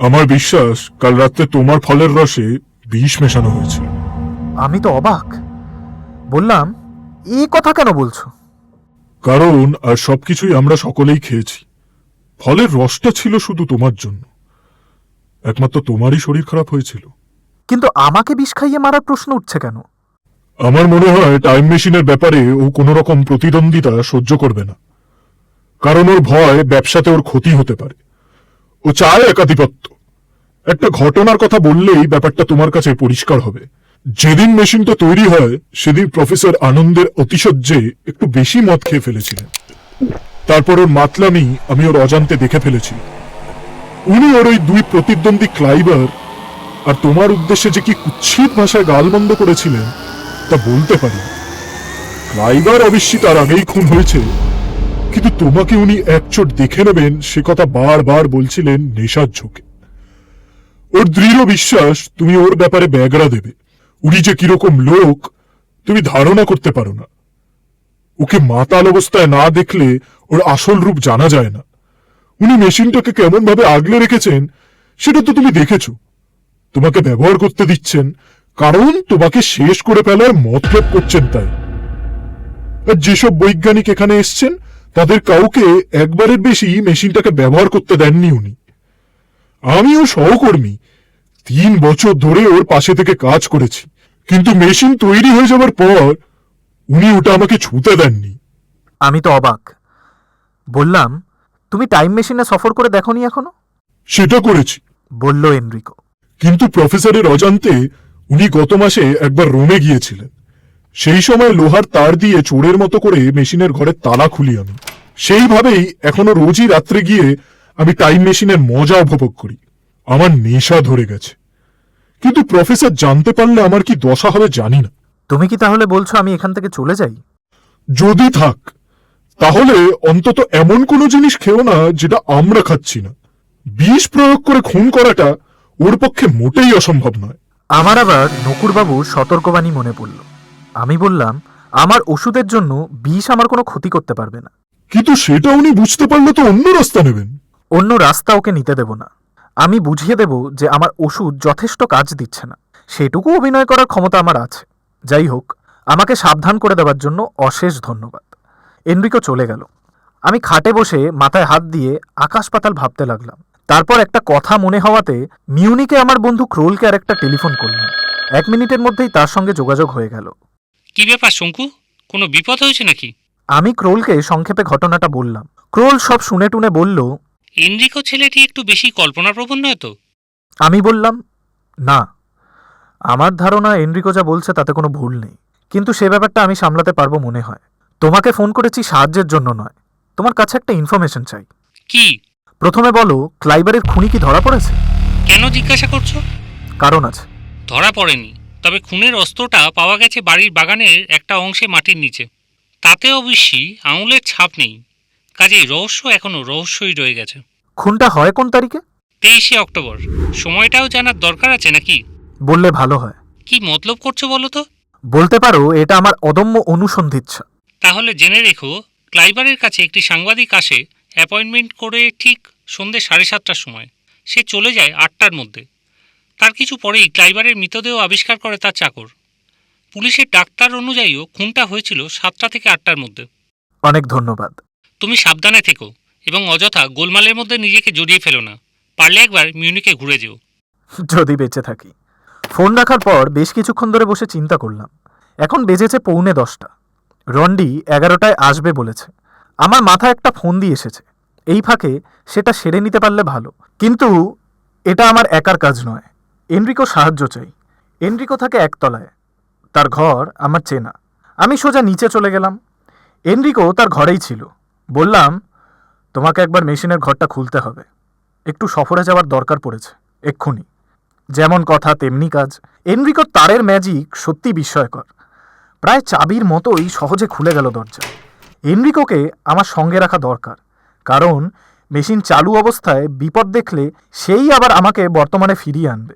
আমার বিশ্বাস কাল রাতে তোমার ফলের রসে বিষ মেশানো হয়েছিল। আমি তো অবাক। বললাম, এ কথা কেন বলছো? কারণ আর সবকিছুই আমরা সকলেই খেয়েছি। ফলের রসটা ছিল শুধু তোমার জন্য। একমাত্র তোমারই শরীর খারাপ হয়েছিল। কিন্তু আমাকে বিষ খাইয়ে মারার প্রশ্ন উঠছে কেন? আমার মনে হয় টাইম মেশিনের ব্যাপারে ও কোনো রকম প্রতিদ্বন্দ্বিতা সহ্য করবে না। কারণ ওর ভয় ব্যবসাতে ওর ক্ষতি হতে পারে। ও চায় একাধিপত্য। একটা ঘটনার কথা বললেই ব্যাপারটা তোমার কাছে পরিষ্কার হবে। যেদিন মেশিনটা তৈরি হয় সেদিন প্রফেসর আনন্দের অতিশয্যে একটু বেশি মদ খেয়ে ফেলেছিলেন। তারপর ওর মাতলামি আমি ওর অজান্তে দেখে ফেলেছি। উনি ওর ওই 2 প্রতিদ্বন্দ্বী ক্লাইবার আর তোমার উদ্দেশ্যে যে কি কুৎসিত ভাষায় গালমন্দ করেছিলেন তা বলতে পারি। ক্লাইবার অবশ্যই তার আগেই খুন হয়েছে, কিন্তু তোমাকে উনি একচোট দেখে নেবেন সে কথা বারবার বলছিলেন নেশার ঝোঁকে। ওর দৃঢ় বিশ্বাস তুমি ওর ব্যাপারে ব্যাগরা দেবে। উনি যে কিরকম লোক তুমি ধারণা করতে পারো না। ওকে মাতাল অবস্থায় না দেখলে ওর আসল রূপ জানা যায় না। উনি মেশিনটাকে কেমন ভাবে আগলে রেখেছেন সেটা তো তুমি দেখেছো। তোমাকে ব্যবহার করতে দিচ্ছেন কারণ তোমাকে শেষ করে ফেলার মতলব করছেন তাই। আর যেসব বৈজ্ঞানিক এখানে এসছেন তাদের কাউকে একবারের বেশি মেশিনটাকে ব্যবহার করতে দেননি উনি। আমিও সহকর্মী 3 বছর ধরে ওর পাশে থেকে কাজ করেছি, কিন্তু মেশিন তৈরি হয়ে যাবার পর উনি ওটা আমাকে ছুঁতে দেননি। আমি তো অবাক। বললাম, তুমি টাইম মেশিনে সফর করে দেখোনি এখনো? সেটা করেছি, বলল এনরিকো। কিন্তু প্রফেসরের অজান্তে উনি গত মাসে একবার রোমে গিয়েছিলেন। সেই সময় লোহার তার দিয়ে চোরের মতো করে মেশিনের ঘরে তালা খুলি আমি। সেইভাবেই এখনো রোজই রাত্রে গিয়ে আমি টাইম মেশিনের মজা উপভোগ করি। আমার নেশা ধরে গেছে। কিন্তু প্রফেসর জানতে পারলে আমার কি দশা হবে জানি না। তুমি কি তাহলে বলছো আমি এখান থেকে চলে যাই? যদি থাক তাহলে অন্তত এমন কোনো জিনিস খেও না যেটা আমরা খাচ্ছি না। বিষ প্রয়োগ করে খুন করাটা ওর পক্ষে মোটেই অসম্ভব নয়। আমার আবার নকুরবাবুর সতর্কবাণী মনে পড়ল। আমি বললাম, আমার ওষুধের জন্য বিষ আমার কোনো ক্ষতি করতে পারবে না। কিন্তু সেটা উনি বুঝতে পারলে তো অন্য রাস্তা নেবেন। অন্য রাস্তা ওকে নিতে দেব না। আমি বুঝিয়ে দেব যে আমার ওষুধ যথেষ্ট কাজ দিচ্ছে না। সেটুকু অভিনয় করার ক্ষমতা আমার আছে। যাই হোক, আমাকে সাবধান করে দেওয়ার জন্য অশেষ ধন্যবাদ। এনরিকো চলে গেল। আমি খাটে বসে মাথায় হাত দিয়ে আকাশ পাতাল ভাবতে লাগলাম। তারপর একটা কথা মনে হওয়াতে মিউনিকে আমার বন্ধু ক্রোলকে আর একটা টেলিফোন করলাম। 1 মিনিটের মধ্যেই তার সঙ্গে যোগাযোগ হয়ে গেল। কি ব্যাপার শঙ্কু, কোনো বিপদ হয়েছে নাকি? আমি ক্রোলকে সংক্ষেপে ঘটনাটা বললাম। ক্রোল সব শুনে টুনে বলল, এনরিকো ছেলেটি একটু বেশি কল্পনাপ্রবণ নয় তো? আমি বললাম, না, আমার ধারণা এনরিকো যা বলছে তাতে কোনো ভুল নেই, কিন্তু সে ব্যাপারটা আমি সামলাতে পারবো মনে হয়। তোমাকে ফোন করেছি সাহায্যের জন্য নয়, তোমার কাছে একটা ইনফরমেশন চাই। কি? প্রথমে বলো, ক্লাইবারের খুনি কি ধরা পড়েছে? কেন জিজ্ঞাসা করছো? কারণ আছে। ধরা পড়েনি, তবে খুনের অস্ত্রটা পাওয়া গেছে বাড়ির বাগানের একটা অংশে মাটির নিচে। তাতে অবশ্যই আঙুলের ছাপ নেই, কাজেই রহস্য এখনো রহস্যই রয়ে গেছে। খুনটা হয় কোন তারিখে? 23শে অক্টোবর। সময়টাও জানার দরকার আছে নাকি? বললে ভালো হয়। কি মতলব করছো বলো তো? বলতে পারো এটা আমার অদম্য অনুসন্ধিচ্ছা। তাহলে জেনে রেখো, ক্লাইবারের কাছে একটি সাংবাদিক আসে অ্যাপয়েন্টমেন্ট করে ঠিক সন্ধ্যে 7:30টার সময়। সে চলে যায় 8টার মধ্যে। তার কিছু পরেই ক্লাইবারের মৃতদেহ আবিষ্কার করে তার চাকর। পুলিশের ডাক্তার অনুযায়ীও খুনটা হয়েছিল 7টা থেকে 8টার মধ্যে। অনেক ধন্যবাদ। তুমি সাবধানে থেকো এবং অযথা গোলমালের মধ্যে নিজেকে জড়িয়ে ফেলো না। পারলে একবার মিউনিকে ঘুরে যেও। যদি বেঁচে থাকি। ফোন রাখার পর বেশ কিছুক্ষণ ধরে বসে চিন্তা করলাম। এখন বেজেছে 9:45। রন্ডি 11টায় আসবে বলেছে। আমার মাথায় একটা ফোন দিয়ে এসেছে। এই ফাঁকে সেটা সেরে নিতে পারলে ভালো, কিন্তু এটা আমার একার কাজ নয়। এনরিকো সাহায্য চাই। এনরিকো থাকে একতলায়, তার ঘর আমার চেনা। আমি সোজা নিচে চলে গেলাম। এনরিকো তার ঘরেই ছিল। বললাম, তোমাকে একবার মেশিনের ঘরটা খুলতে হবে, একটু সফরে যাওয়ার দরকার পড়েছে এক্ষুনি। যেমন কথা তেমনি কাজ। এনরিকোর তারের ম্যাজিক সত্যি বিস্ময়কর। প্রায় চাবির মতোই সহজে খুলে গেল দরজা। এনরিকোকে আমার সঙ্গে রাখা দরকার, কারণ মেশিন চালু অবস্থায় বিপদ দেখলে সেই আবার আমাকে বর্তমানে ফিরিয়ে আনবে।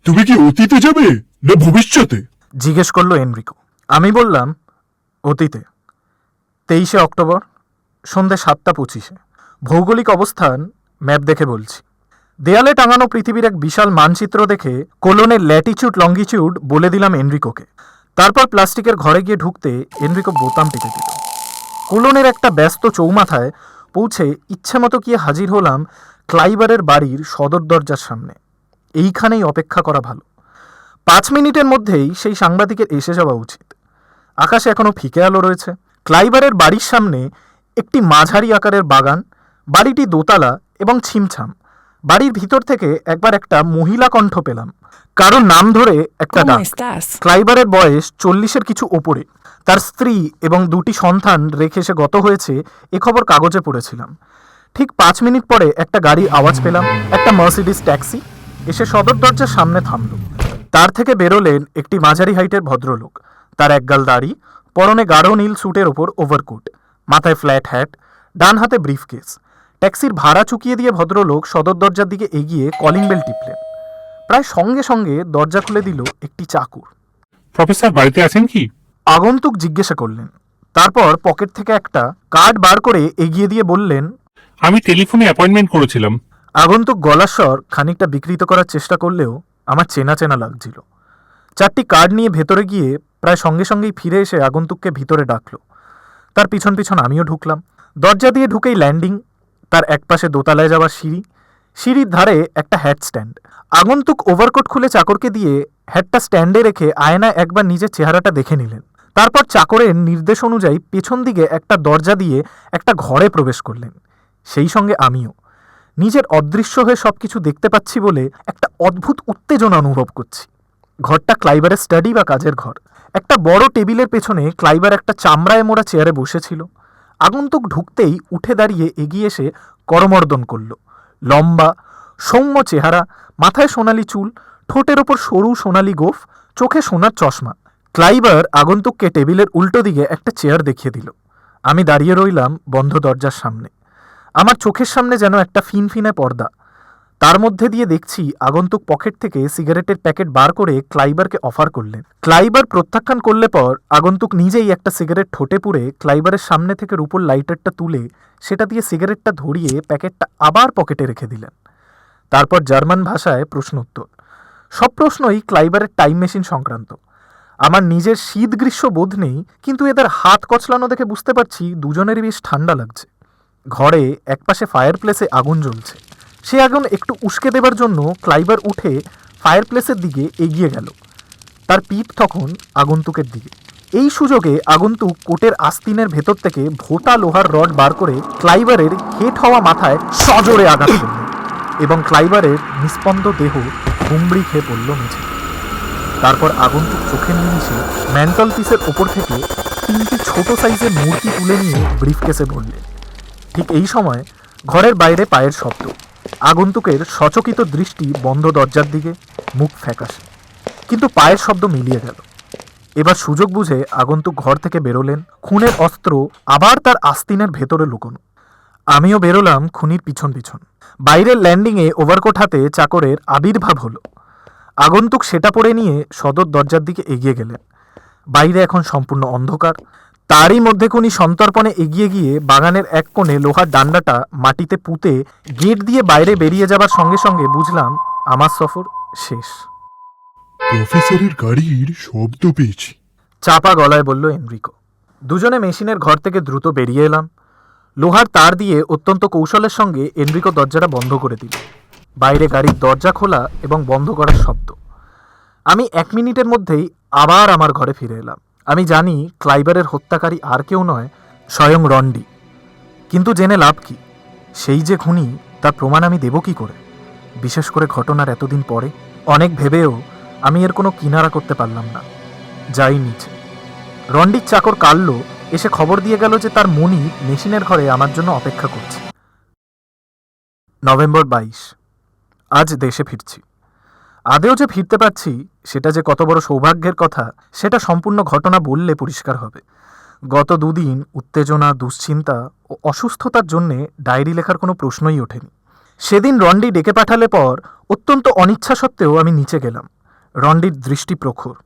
তুমি কি অতীতে যাবে না ভবিষ্যতে? জিজ্ঞেস করলো এনরিকো। আমি বললাম, অতীতে। 23শে অক্টোবর, সন্ধ্যে 7:25। ভৌগোলিক অবস্থান ম্যাপ দেখে বলছি। দেয়ালে টাঙানো পৃথিবীর এক বিশাল মানচিত্র দেখে কোলনের ল্যাটিচিউড লঙ্গিচিউড বলে দিলাম এনরিকোকে। তারপর প্লাস্টিকের ঘরে গিয়ে ঢুকতে এনরিকো বোতাম টিপে দিল। কোলনের একটা ব্যস্ত চৌমাথায় পৌঁছে ইচ্ছেমতো গিয়ে হাজির হলাম ক্লাইবারের বাড়ির সদর দরজার সামনে। এইখানেই অপেক্ষা করা ভালো। 5 মিনিটের মধ্যেই সেই সাংবাদিকের এসে যাওয়া উচিত। আকাশে এখনও ফিকে আলো রয়েছে। ক্লাইবারের বাড়ির সামনে একটি মাঝারি আকারের বাগান। বাড়িটি দোতলা এবং ছিমছাম। বাড়ির ভিতর থেকে একবার একটা মহিলা কণ্ঠ পেলাম, কারণ নাম ধরে একটা ¿Cómo ডাক। estás? ক্লাইবারের বয়স 40-এর কিছু ওপরে। তার স্ত্রী এবং 2টি সন্তান রেখে সে গত হয়েছে, এ খবর কাগজে পড়েছিলাম। ঠিক 5 মিনিট পরে একটা গাড়ির আওয়াজ পেলাম। একটা মার্সিডিজ ট্যাক্সি এসে সদর দরজার সামনে থামল। তার থেকে বেরোলেন একটি মাঝারি হাইটের ভদ্রলোক। তার একগাল দাড়ি, পরনে গাঢ় নীল স্যুটের ওপর ওভারকোট, মাথায় ফ্ল্যাট হ্যাট, ডান হাতে ব্রিফকেস। ট্যাক্সির ভাড়া চুকিয়ে দিয়ে ভদ্রলোক সদর দরজার দিকে এগিয়ে কলিং বেল টিপলেন। প্রায় সঙ্গে সঙ্গে দরজা খুলে দিল একটি চাকর। প্রফেসর বাড়িতে আছেন কি? আগন্তুক জিজ্ঞাসা করলেন। তারপর পকেট থেকে একটা কার্ড বার করে এগিয়ে দিয়ে বললেন, আমি টেলিফোনে অ্যাপয়েন্টমেন্ট করেছিলাম। আগন্তুক গলার স্বর খানিকটা বিকৃত করার চেষ্টা করলেও আমার চেনা চেনা লাগছিল। 4টি কার্ড নিয়ে ভেতরে গিয়ে প্রায় সঙ্গে সঙ্গেই ফিরে এসে আগন্তুককে ভিতরে ডাকলো। তার পিছন পিছন আমিও ঢুকলাম। দরজা দিয়ে ঢুকেই ল্যান্ডিং, তার একপাশে দোতলায় যাওয়ার সিঁড়ি, সিঁড়ির ধারে একটা হ্যাট স্ট্যান্ড। আগন্তুক ওভারকোট খুলে চাকরকে দিয়ে হ্যাটটা স্ট্যান্ডে রেখে আয়নায় একবার নিজের চেহারাটা দেখে নিলেন। তারপর চাকরের নির্দেশ অনুযায়ী পেছন দিকে একটা দরজা দিয়ে একটা ঘরে প্রবেশ করলেন। সেই সঙ্গে আমিও নিজের অদৃশ্য হয়ে সবকিছু দেখতে পাচ্ছি বলে একটা অদ্ভুত উত্তেজনা অনুভব করছি। ঘরটা ক্লাইবারের স্টাডি বা কাজের ঘর। একটা বড় টেবিলের পেছনে ক্লাইবার একটা চামড়ায় মোড়া চেয়ারে বসেছিল। আগন্তুক ঢুকতেই উঠে দাঁড়িয়ে এগিয়ে এসে করমর্দন করল। লম্বা সৌম্য চেহারা, মাথায় সোনালি চুল, ঠোঁটের ওপর সরু সোনালি গোঁফ, চোখে সোনার চশমা। ক্লাইবার আগন্তুককে টেবিলের উল্টো দিকে একটা চেয়ার দেখিয়ে দিল। আমি দাঁড়িয়ে রইলাম বন্ধ দরজার সামনে। আমার চোখের সামনে যেন একটা ফিনফিনে পর্দা। তার মধ্যে দিয়ে দেখছি আগন্তুক পকেট থেকে সিগারেটের প্যাকেট বার করে ক্লাইবারকে অফার করলেন। ক্লাইবার প্রত্যাখ্যান করলে পর আগন্তুক নিজেই একটা সিগারেট ঠোঁটে পুরে ক্লাইবারের সামনে থেকে রূপোর লাইটারটা তুলে সেটা দিয়ে সিগারেটটা ধরিয়ে প্যাকেটটা আবার পকেটে রেখে দিলেন। তারপর জার্মান ভাষায় প্রশ্নোত্তর। সব প্রশ্নই ক্লাইবারের টাইম মেশিন সংক্রান্ত। আমার নিজের শীত গ্রীষ্ম বোধ নেই, কিন্তু এদের হাত কচলানো দেখে বুঝতে পারছি দুজনেরই বেশ ঠান্ডা লাগছে। ঘরে একপাশে ফায়ার প্লেসে আগুন জ্বলছে। সে আগুন একটু উস্কে দেবার জন্য ক্লাইবার উঠে ফায়ার প্লেসের দিকে এগিয়ে গেল। তার পিঠ তখন আগন্তুকের দিকে। এই সুযোগে আগন্তুক কোটের আস্তিনের ভেতর থেকে ভোটা লোহার রড বার করে ক্লাইবারের হেট হওয়া মাথায় সজোরে আঘাত করল এবং ক্লাইবারের নিস্পন্দ দেহ হুমড়ি খেয়ে পড়ল মেঝে। তারপর আগন্তুক চোখের নিমিষে ম্যান্টল পিসের ওপর থেকে 3টি ছোট সাইজের মূর্তি তুলে নিয়ে ব্রিফকেসে ভরলেন। ঠিক এই সময় ঘরের বাইরে পায়ের শব্দ, আগন্তুকের সচকিত দৃষ্টি বন্ধ দরজার দিকে, মুখ ফ্যাকাশে, কিন্তু পায়ের শব্দ মিলিয়ে গেল। এবার সুযোগ বুঝে আগন্তুক ঘর থেকে বেরোলেন, খুনের অস্ত্র আবার তার আস্তিনের ভেতরে লুকোনো। আমিও বেরোলাম খুনির পিছন পিছন। বাইরের ল্যান্ডিংয়ে ওভারকোট হাতে চাকরের আবির্ভাব হলো। আগন্তুক সেটা পরে নিয়ে সদর দরজার দিকে এগিয়ে গেলেন। বাইরে এখন সম্পূর্ণ অন্ধকার। তারই মধ্যে খুনি সন্তর্পণে এগিয়ে গিয়ে বাগানের এক কোণে লোহার ডান্ডাটা মাটিতে পুঁতে গেট দিয়ে বাইরে বেরিয়ে যাবার সঙ্গে সঙ্গে বুঝলাম আমার সফর শেষ। প্রফেসরের গাড়ির শব্দ পেয়েছি, চাপা গলায় বলল এনরিকো। দুজনে মেশিনের ঘর থেকে দ্রুত বেরিয়ে এলাম। লোহার তার দিয়ে অত্যন্ত কৌশলের সঙ্গে এনরিকো দরজাটা বন্ধ করে দিল। বাইরে গাড়ির দরজা খোলা এবং বন্ধ করার শব্দ। আমি 1 মিনিটের মধ্যেই আবার আমার ঘরে ফিরে এলাম। আমি জানি ক্লাইবারের হত্যাকারী আর কেউ নয়, স্বয়ং রন্ডি। কিন্তু জেনে লাভ কি? সেই যে খুনি, তার প্রমাণ আমি দেব কি করে, বিশেষ করে ঘটনার এতদিন পরে? অনেক ভেবেও আমি এর কোনো কিনারা করতে পারলাম না। যাই নিচে। রন্ডির চাকর কাল্লো এসে খবর দিয়ে গেল যে তার মনি মেশিনের ঘরে আমার জন্য অপেক্ষা করছে। নভেম্বর 22। আজ দেশে ফিরছি। আদেও যে ফিরতে পারছি সেটা যে কত বড় সৌভাগ্যের কথা, সেটা সম্পূর্ণ ঘটনা বললে পরিষ্কার হবে। গত 2 দিন উত্তেজনা, দুশ্চিন্তা ও অসুস্থতার জন্যে ডায়েরি লেখার কোনো প্রশ্নই ওঠেনি। সেদিন রন্ডি ডেকে পাঠালে পর অত্যন্ত অনিচ্ছা সত্ত্বেও আমি নিচে গেলাম। রন্ডির দৃষ্টি প্রখর,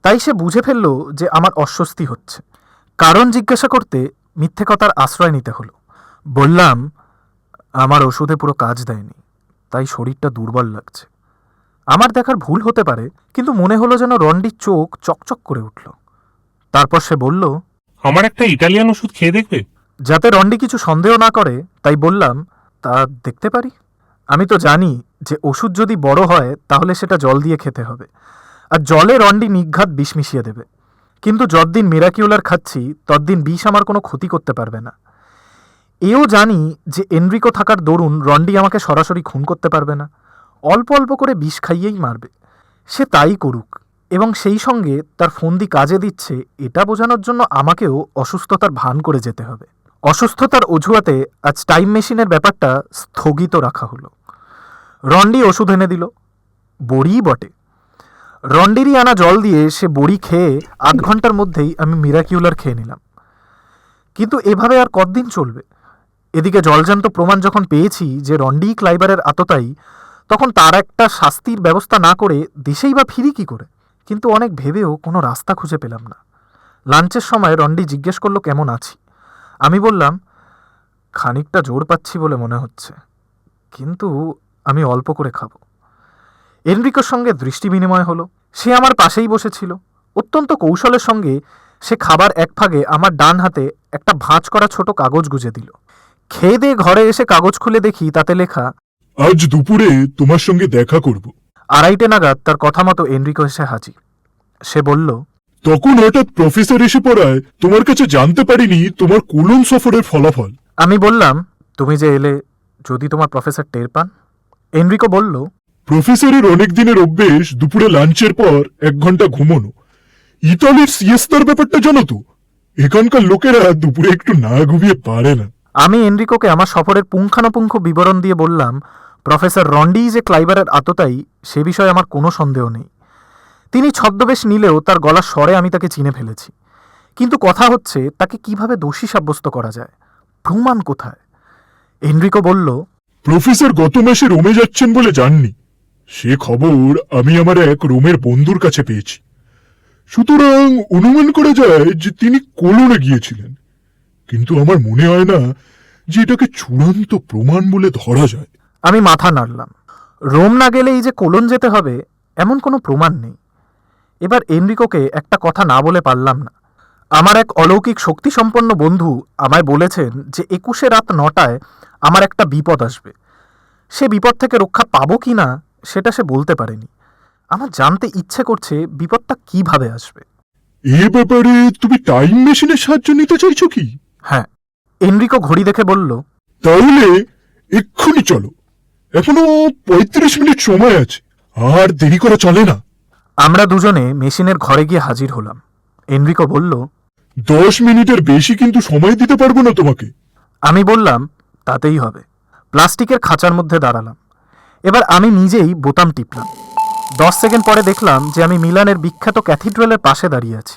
তাই সে বুঝে ফেলল যে আমার অস্বস্তি হচ্ছে। কারণ জিজ্ঞাসা করতে মিথ্যে কথার আশ্রয় নিতে হলো। বললাম, আমার ওষুধে পুরো কাজ দেয়নি, তাই শরীরটা দুর্বল লাগছে। আমার দেখার ভুল হতে পারে, কিন্তু মনে হলো যেন রন্ডির চোখ চকচক করে উঠল। তারপর সে বলল, আমার একটা ইটালিয়ান ওষুধ খেয়ে দেখবে? যাতে রন্ডি কিছু সন্দেহ না করে তাই বললাম, তা দেখতে পারি। আমি তো জানি যে ওষুধ যদি বড় হয় তাহলে সেটা জল দিয়ে খেতে হবে, আর জলে রন্ডি নিঘাত বিষ মিশিয়ে দেবে। কিন্তু যতদিন মিরাকিউলার খাচ্ছি ততদিন বিষ আমার কোনো ক্ষতি করতে পারবে না। এও জানি যে এনরিকো থাকার দরুন রন্ডি আমাকে সরাসরি খুন করতে পারবে না, অল্প অল্প করে বিষ খাইয়েই মারবে। সে তাই করুক, এবং সেই সঙ্গে তার ফন্দি কাজে দিচ্ছে এটা বোঝানোর জন্য আমাকেও অসুস্থতার ভান করে যেতে হবে। অসুস্থতার অজুহাতে আজ টাইম মেশিনের ব্যাপারটা স্থগিত রাখা হলো। রন্ডি ওষুধ এনে দিল, বড়িই বটে। রন্ডিরই আনা জল দিয়ে সে বড়ি খেয়ে 8 ঘন্টার মধ্যেই আমি মিরাকিউলার খেয়ে নিলাম। কিন্তু এভাবে আর কতদিন চলবে? এদিকে জলজান্ত প্রমাণ যখন পেয়েছি যে রন্ডি ক্লাইবারের আততায়ী, তখন তার একটা শাস্তির ব্যবস্থা না করে দেশেই বা ফিরি কি করে? কিন্তু অনেক ভেবেও কোনো রাস্তা খুঁজে পেলাম না। লাঞ্চের সময় রন্ডি জিজ্ঞেস করলো কেমন আছি। আমি বললাম, খানিকটা জোর পাচ্ছি বলে মনে হচ্ছে, কিন্তু আমি অল্প করে খাবো। এনরিকোর সঙ্গে দৃষ্টি বিনিময় হলো। সে আমার পাশেই বসেছিল। অত্যন্ত কৌশলের সঙ্গে সে খাবার এক ফাগে আমার ডান হাতে একটা ভাঁজ করা ছোট কাগজ গুজে দিল। খেয়ে দিয়ে ঘরে এসে কাগজ খুলে দেখি তাতে লেখা, আজ দুপুরে তোমার সঙ্গে দেখা করব। 2:30 নাগাদ তার কথা মতো এনরিকো এসে হাজির। সে বলল, তখন হঠাৎ প্রফেসর এসে পড়ায় তোমার কাছে জানতে পারিনি তোমার কোলন সফরের ফলাফল। আমি বললাম, তুমি যে এলে, যদি তোমার প্রফেসর টের পান। এনরিকো বলল, প্রফেসরের অনেক দিনের অভ্যেস দুপুরে লাঞ্চের পর 1 ঘন্টা ঘুমানো। ইতালির সিয়েস্তার ব্যাপারটা জানো তো? এখানকার লোকেরা দুপুরে একটু না ঘুমিয়ে পারে না। আমি এনরিকোকে আমার সফরের পুঙ্খানুপুঙ্খ বিবরণ দিয়ে বললাম, প্রফেসর রন্ডি যে ক্লাইবারের আততায়ী সে বিষয়ে আমার কোনো সন্দেহ নেই। তিনি ছদ্মবেশ নিলেও তার গলার স্বরে আমি তাকে চিনে ফেলেছি। কিন্তু কথা হচ্ছে তাকে কিভাবে দোষী সাব্যস্ত করা যায়, প্রমাণ কোথায়? এনরিকো বলল, প্রফেসর গত মাসে রোমে যাচ্ছেন বলে জাননি। সে খবর আমি আমার এক রোমের বন্ধুর কাছে পেয়েছি। সুতরাং অনুমান করা যায় যে তিনি কোলনে গিয়েছিলেন, কিন্তু আমার মনে হয় না যে এটাকে চূড়ান্ত প্রমাণ বলে ধরা যায়। আমি মাথা নাড়লাম। রোম না গেলেই যে কোলন যেতে হবে এমন কোনো প্রমাণ নেই। এবার এনরিকোকে একটা কথা না বলে পারলাম না। আমার এক অলৌকিক শক্তিসম্পন্ন বন্ধু আমায় বলেছেন যে 21 রাত 9টায় আমার একটা বিপদ আসবে। সে বিপদ থেকে রক্ষা পাবো কি না সেটা সে বলতে পারেনি। আমার জানতে ইচ্ছে করছে বিপদটা কিভাবে আসবে। এ ব্যাপারে তুমি টাইম মেশিনের সাহায্য নিতে চাইছো কি? হ্যাঁ। এনরিকো ঘড়ি দেখে বলল, তাহলে এক্ষুনি চলো, এখনো 35 মিনিট সময় আছে, আর দেরি করা চলে না। আমরা দুজনে মেশিনের ঘরে গিয়ে হাজির হলাম। এনরিকো বলল, 10 মিনিটের বেশি কিন্তু সময় দিতে পারবো না তোমাকে। আমি বললাম, তাতেই হবে। প্লাস্টিকের খাঁচার মধ্যে দাঁড়ালাম। এবার আমি নিজেই বোতাম টিপলাম। 10 সেকেন্ড পরে দেখলাম যে আমি মিলানের বিখ্যাত ক্যাথিড্রালের পাশে দাঁড়িয়ে আছি।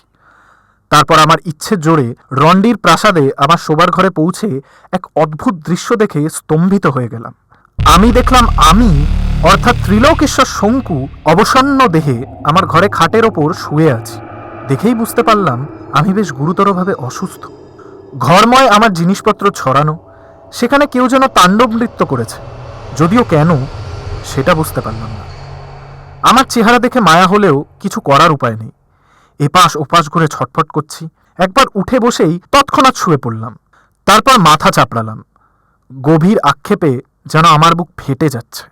তারপর আমার ইচ্ছের জোরে রন্ডির প্রাসাদে আমার শোবার ঘরে পৌঁছে এক অদ্ভুত দৃশ্য দেখে স্তম্ভিত হয়ে গেলাম। আমি দেখলাম অর্থাৎ ত্রিলোকেশ্বর শঙ্কু অবসন্ন দেহে আমার ঘরে খাটের ওপর শুয়ে আছি। দেখেই বুঝতে পারলাম আমি বেশ গুরুতরভাবে অসুস্থ। ঘরময় আমার জিনিসপত্র ছড়ানো, সেখানে কেউ যেন তাণ্ডব নৃত্য করেছে, যদিও কেন সেটা বুঝতে পারলাম না। আমার চেহারা দেখে মায়া হলেও কিছু করার উপায় নেই। এপাশ ওপাশ ঘুরে ছটফট করছি। একবার উঠে বসেই তৎক্ষণাৎ শুয়ে পড়লাম। তারপর মাথা চাপড়ালাম। গভীর আক্ষেপে যেন আমার বুক ফেটে যাচ্ছে।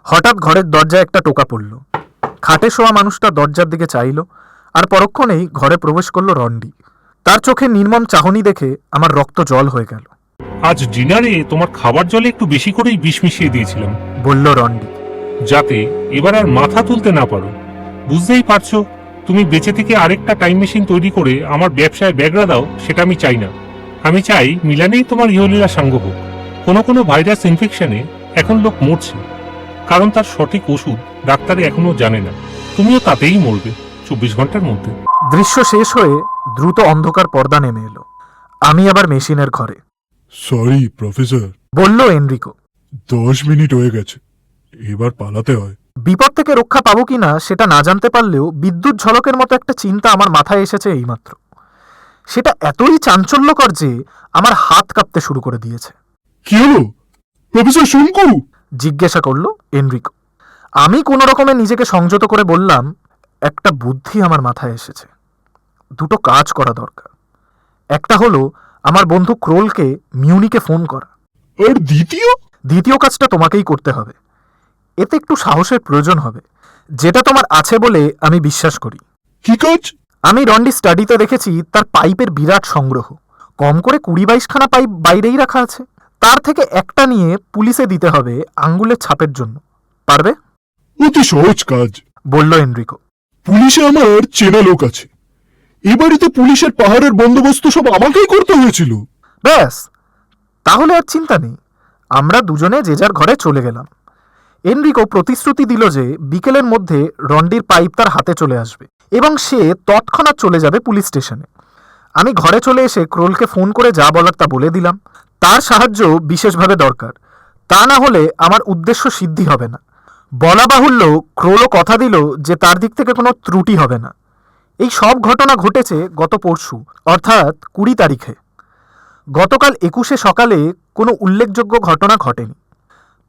হঠাৎ ঘরের দরজায় একটা টোকা পড়ল। খাটে শোয়া মানুষটা দরজার দিকে চাইল, আর পরক্ষণেই ঘরে প্রবেশ করল রন্ডি। তার চোখে নির্মম চাহনি দেখে আমার রক্ত জল হয়ে গেল। আজ ডিনারে তোমার খাবার জলে একটু বেশি করেই বিষ মিশিয়ে দিয়েছিলাম, বলল রন্ডি। যাতে এবার আর মাথা তুলতে না পারো। বুঝতেই পারছো, তুমি বেঁচে থেকে আরেকটা টাইম মেশিন তৈরি করে আমার ব্যবসায় ব্যাগরা দাও, সেটা আমি চাই না। আমি চাই মিলানেই তোমার ইহলীলা সাঙ্গ হোক। কোনো কোনো ভাইরাস ইনফেকশনে এখন লোক মরছে, কারণ তার সঠিক ওষুধ ডাক্তারে এখনো জানে না। তুমিও তাতেই মরবে 24 ঘন্টার মধ্যে। দৃশ্য শেষ হয়ে দ্রুত অন্ধকার পর্দা নেমে এলো। আমি আবার মেশিনের ঘরে। সরি প্রফেসর, বলল এনরিকো। 10 মিনিট হয়ে গেছে, এবার পালাতে হয়। বিপদ থেকে রক্ষা পাবো কিনা সেটা না জানতে পারলেও বিদ্যুৎ ঝলকের মতো একটা চিন্তা আমার মাথায় এসেছে এইমাত্র। সেটা এতই চাঞ্চল্যকর যে আমার হাত কাঁপতে শুরু করে দিয়েছে। কি হলো প্রফেসর শঙ্কু? জিজ্ঞাসা করল এনরিকো। আমি কোনো রকমে নিজেকে সংযত করে বললাম, একটা বুদ্ধি আমার মাথায় এসেছে। দুটো কাজ করা দরকার। একটা হলো আমার বন্ধু ক্রোলকে মিউনিকে ফোন করা। আর দ্বিতীয় কাজটা তোমাকেই করতে হবে। এতে একটু সাহসের প্রয়োজন হবে, যেটা তোমার আছে বলে আমি বিশ্বাস করি। কি কাজ? আমি রন্ডি স্টাডিতে দেখেছি তার পাইপের বিরাট সংগ্রহ। কম করে 20-22 খানা পাইপ বাইরেই রাখা আছে। তার থেকে একটা নিয়ে পুলিশে দিতে হবে আঙ্গুলের ছাপের জন্য। পারবে? অতি সহজ কাজ, বলল এনরিকো। পুলিশে আমার চেনা লোক আছে। এবারে তো পুলিশের পাহাড়ের বন্দোবস্ত সব আমাকেই করতে হয়েছিল। ব্যাস, তাহলে আর চিন্তা নেই। আমরা দুজনে যে যার ঘরে চলে গেলাম। এনরিকো প্রতিশ্রুতি দিল যে বিকেলের মধ্যে রন্ডির পাইপ তার হাতে চলে আসবে এবং সে তৎক্ষণাৎ চলে যাবে পুলিশ স্টেশনে। আমি ঘরে চলে এসে ক্রোলকে ফোন করে যা বলার তা বলে দিলাম। তার সাহায্য বিশেষভাবে দরকার, তা না হলে আমার উদ্দেশ্য সিদ্ধি হবে না। বলা বাহুল্য, ক্রোলও কথা দিল যে তার দিক থেকে কোনো ত্রুটি হবে না। এই সব ঘটনা ঘটেছে গত পরশু, অর্থাৎ 20 তারিখে। গতকাল 21 সকালে কোনো উল্লেখযোগ্য ঘটনা ঘটেনি।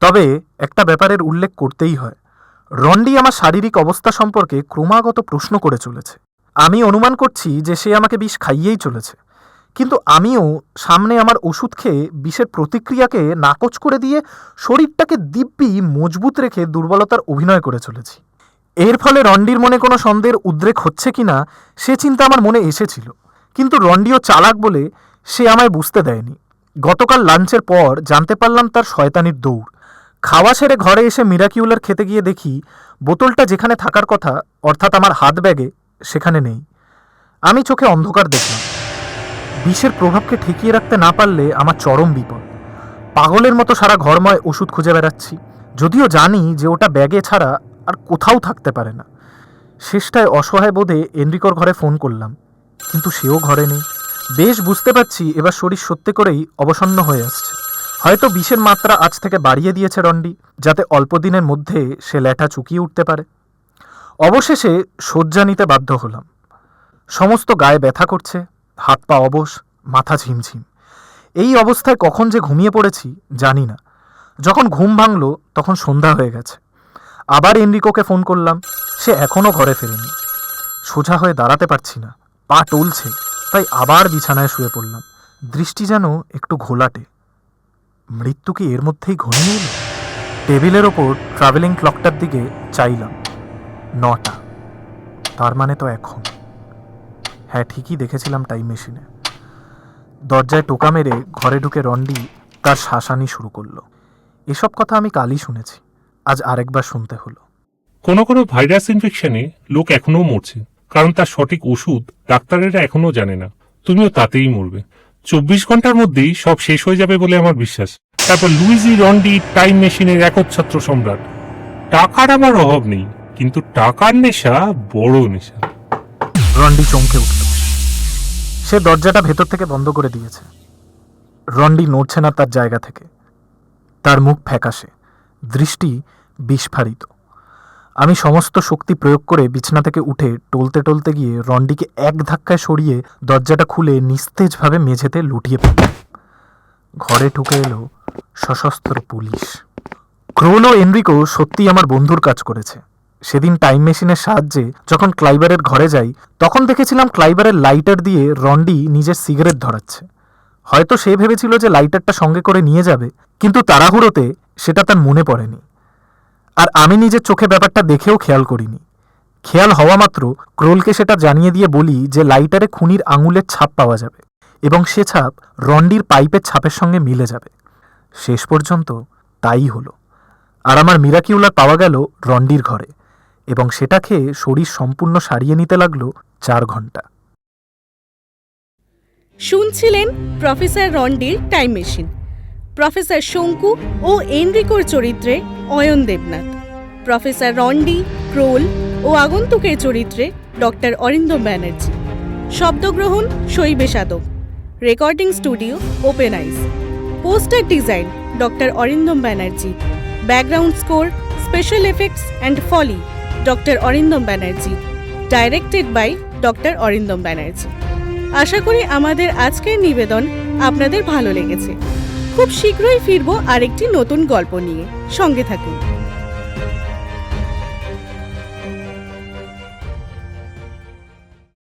তবে একটা ব্যাপারের উল্লেখ করতেই হয়। রন্ডি আমার শারীরিক অবস্থা সম্পর্কে ক্রমাগত প্রশ্ন করে চলেছে। আমি অনুমান করছি যে সে আমাকে বিষ খাইয়েই চলেছে, কিন্তু আমিও সামনে আমার ওষুধ খেয়ে বিষের প্রতিক্রিয়াকে নাকচ করে দিয়ে শরীরটাকে দিব্যি মজবুত রেখে দুর্বলতার অভিনয় করে চলেছি। এর ফলে রন্ডির মনে কোনো সন্দেহের উদ্রেক হচ্ছে কিনা সে চিন্তা আমার মনে এসেছিল, কিন্তু রন্ডিও চালাক বলে সে আমায় বুঝতে দেয়নি। গতকাল লাঞ্চের পর জানতে পারলাম তার শয়তানির দৌড়। খাওয়া সেরে ঘরে এসে মিরাকিউলার খেতে গিয়ে দেখি বোতলটা যেখানে থাকার কথা, অর্থাৎ আমার হাত ব্যাগে, সেখানে নেই। আমি চোখে অন্ধকার দেখলাম। বিষের প্রভাবকে ঠেকিয়ে রাখতে না পারলে আমার চরম বিপদ। পাগলের মতো সারা ঘরময় ওষুধ খুঁজে বেড়াচ্ছি, যদিও জানি যে ওটা ব্যাগে ছাড়া আর কোথাও থাকতে পারে না। শেষটায় অসহায় বোধে এনরিকোর ঘরে ফোন করলাম, কিন্তু সেও ঘরে নেই। বেশ বুঝতে পারছি এবার শরীর সত্যি করেই অবসন্ন হয়ে আসছে। হয়তো বিষের মাত্রা আজ থেকে বাড়িয়ে দিয়েছে রন্ডি, যাতে অল্প দিনের মধ্যে সে ল্যাঠা চুকিয়ে উঠতে পারে। অবশেষে শয্যা নিতে বাধ্য হলাম। সমস্ত গায়ে ব্যথা করছে, হাত পা অবশ, মাথা ঝিমঝিম। এই অবস্থায় কখন যে ঘুমিয়ে পড়েছি জানি না। যখন ঘুম ভাঙল তখন সন্ধ্যা হয়ে গেছে। আবার এনরিকোকে ফোন করলাম, সে এখনও ঘরে ফেরেনি। সোজা হয়ে দাঁড়াতে পারছি না, পা টলছে, তাই আবার বিছানায় শুয়ে পড়লাম। দৃষ্টি যেন একটু ঘোলাটে। মৃত্যু কি এর মধ্যেই ঘনিয়ে এলো? টেবিলের ওপর ট্রাভেলিং ক্লকটার দিকে চাইলাম। 9টা। তার মানে তো এখন। হ্যাঁ, ঠিকই দেখেছিলাম টাইম মেশিনে। দরজায় টোকা মেরে ঘরে ঢুকে রন্ডি তার শাসানি শুরু করলো। এসব কথা আমি কালই শুনেছি, আজ আরেকবার শুনতে হলো। কোনো কোনো ভাইরাস ইনফেকশনে লোক এখনো মরছে, কারণ তার সঠিক ওষুধ ডাক্তারেরা এখনো জানে না। তুমিও তাতেই মরবে। 24 ঘন্টার মধ্যেই সব শেষ হয়ে যাবে বলে আমার বিশ্বাস। তারপর লুইজি রন্ডি টাইম মেশিনের একচ্ছত্র সম্রাট। টাকার আমার অভাব নেই, কিন্তু টাকার নেশা বড় নেশা। রন্ডি চমকে উঠল। সে দরজাটা ভেতর থেকে বন্ধ করে দিয়েছে। রন্ডি নড়ছে না তার জায়গা থেকে। তার মুখ ফ্যাকাশে, দৃষ্টি বিস্ফারিত। আমি সমস্ত শক্তি প্রয়োগ করে বিছানা থেকে উঠে টলতে টলতে গিয়ে রন্ডিকে এক ধাক্কায় সরিয়ে দরজাটা খুলে নিস্তেজভাবে মেঝেতে লুটিয়ে পড়লাম। ঘরে ঢুকে এলো সশস্ত্র পুলিশ। ক্রোল ও এনরিকো সত্যিই আমার বন্ধুর কাজ করেছে। সেদিন টাইম মেশিনের সাহায্যে যখন ক্লাইবারের ঘরে যাই, তখন দেখেছিলাম ক্লাইবারের লাইটার দিয়ে রন্ডি নিজের সিগারেট ধরাচ্ছে। হয়তো সে ভেবেছিল যে লাইটারটা সঙ্গে করে নিয়ে যাবে, কিন্তু তাড়াহুড়োতে সেটা তার মনে পড়েনি। আর আমি নিজের চোখে ব্যাপারটা দেখেও খেয়াল করিনি। খেয়াল হওয়া মাত্র ক্রোলকে সেটা জানিয়ে দিয়ে বলি যে লাইটারে খুনির আঙুলের ছাপ পাওয়া যাবে এবং সে ছাপ রন্ডির পাইপের ছাপের সঙ্গে মিলে যাবে। শেষ পর্যন্ত তাই হলো। আর আমার মিরাকিউলার পাওয়া গেল রন্ডির ঘরে, এবং সেটা খেয়ে শরীর সম্পূর্ণ সারিয়ে নিতে লাগলো 4 ঘন্টা। শুনছিলেন প্রফেসর রন্ডির টাইম মেশিন। প্রফেসর শঙ্কু ও এনরিকোর চরিত্রে Ayan Debnath, professor Rondi, Krol ও আগন্তুকের চরিত্রে ডক্টর অরিন্দম ব্যানার্জি। শব্দগ্রহণ শৈবে সাধক। Recording studio open eyes. Poster design doctor Arindam Banerjee. Background score, special effects and foley doctor Arindam Banerjee. Directed by doctor Arindam Banerjee. আশা করি আমাদের আজকের নিবেদন আপনাদের ভালো লেগেছে। খুব শীঘ্রই ফিরব আরেকটি নতুন গল্প নিয়ে। সঙ্গে থাকুন।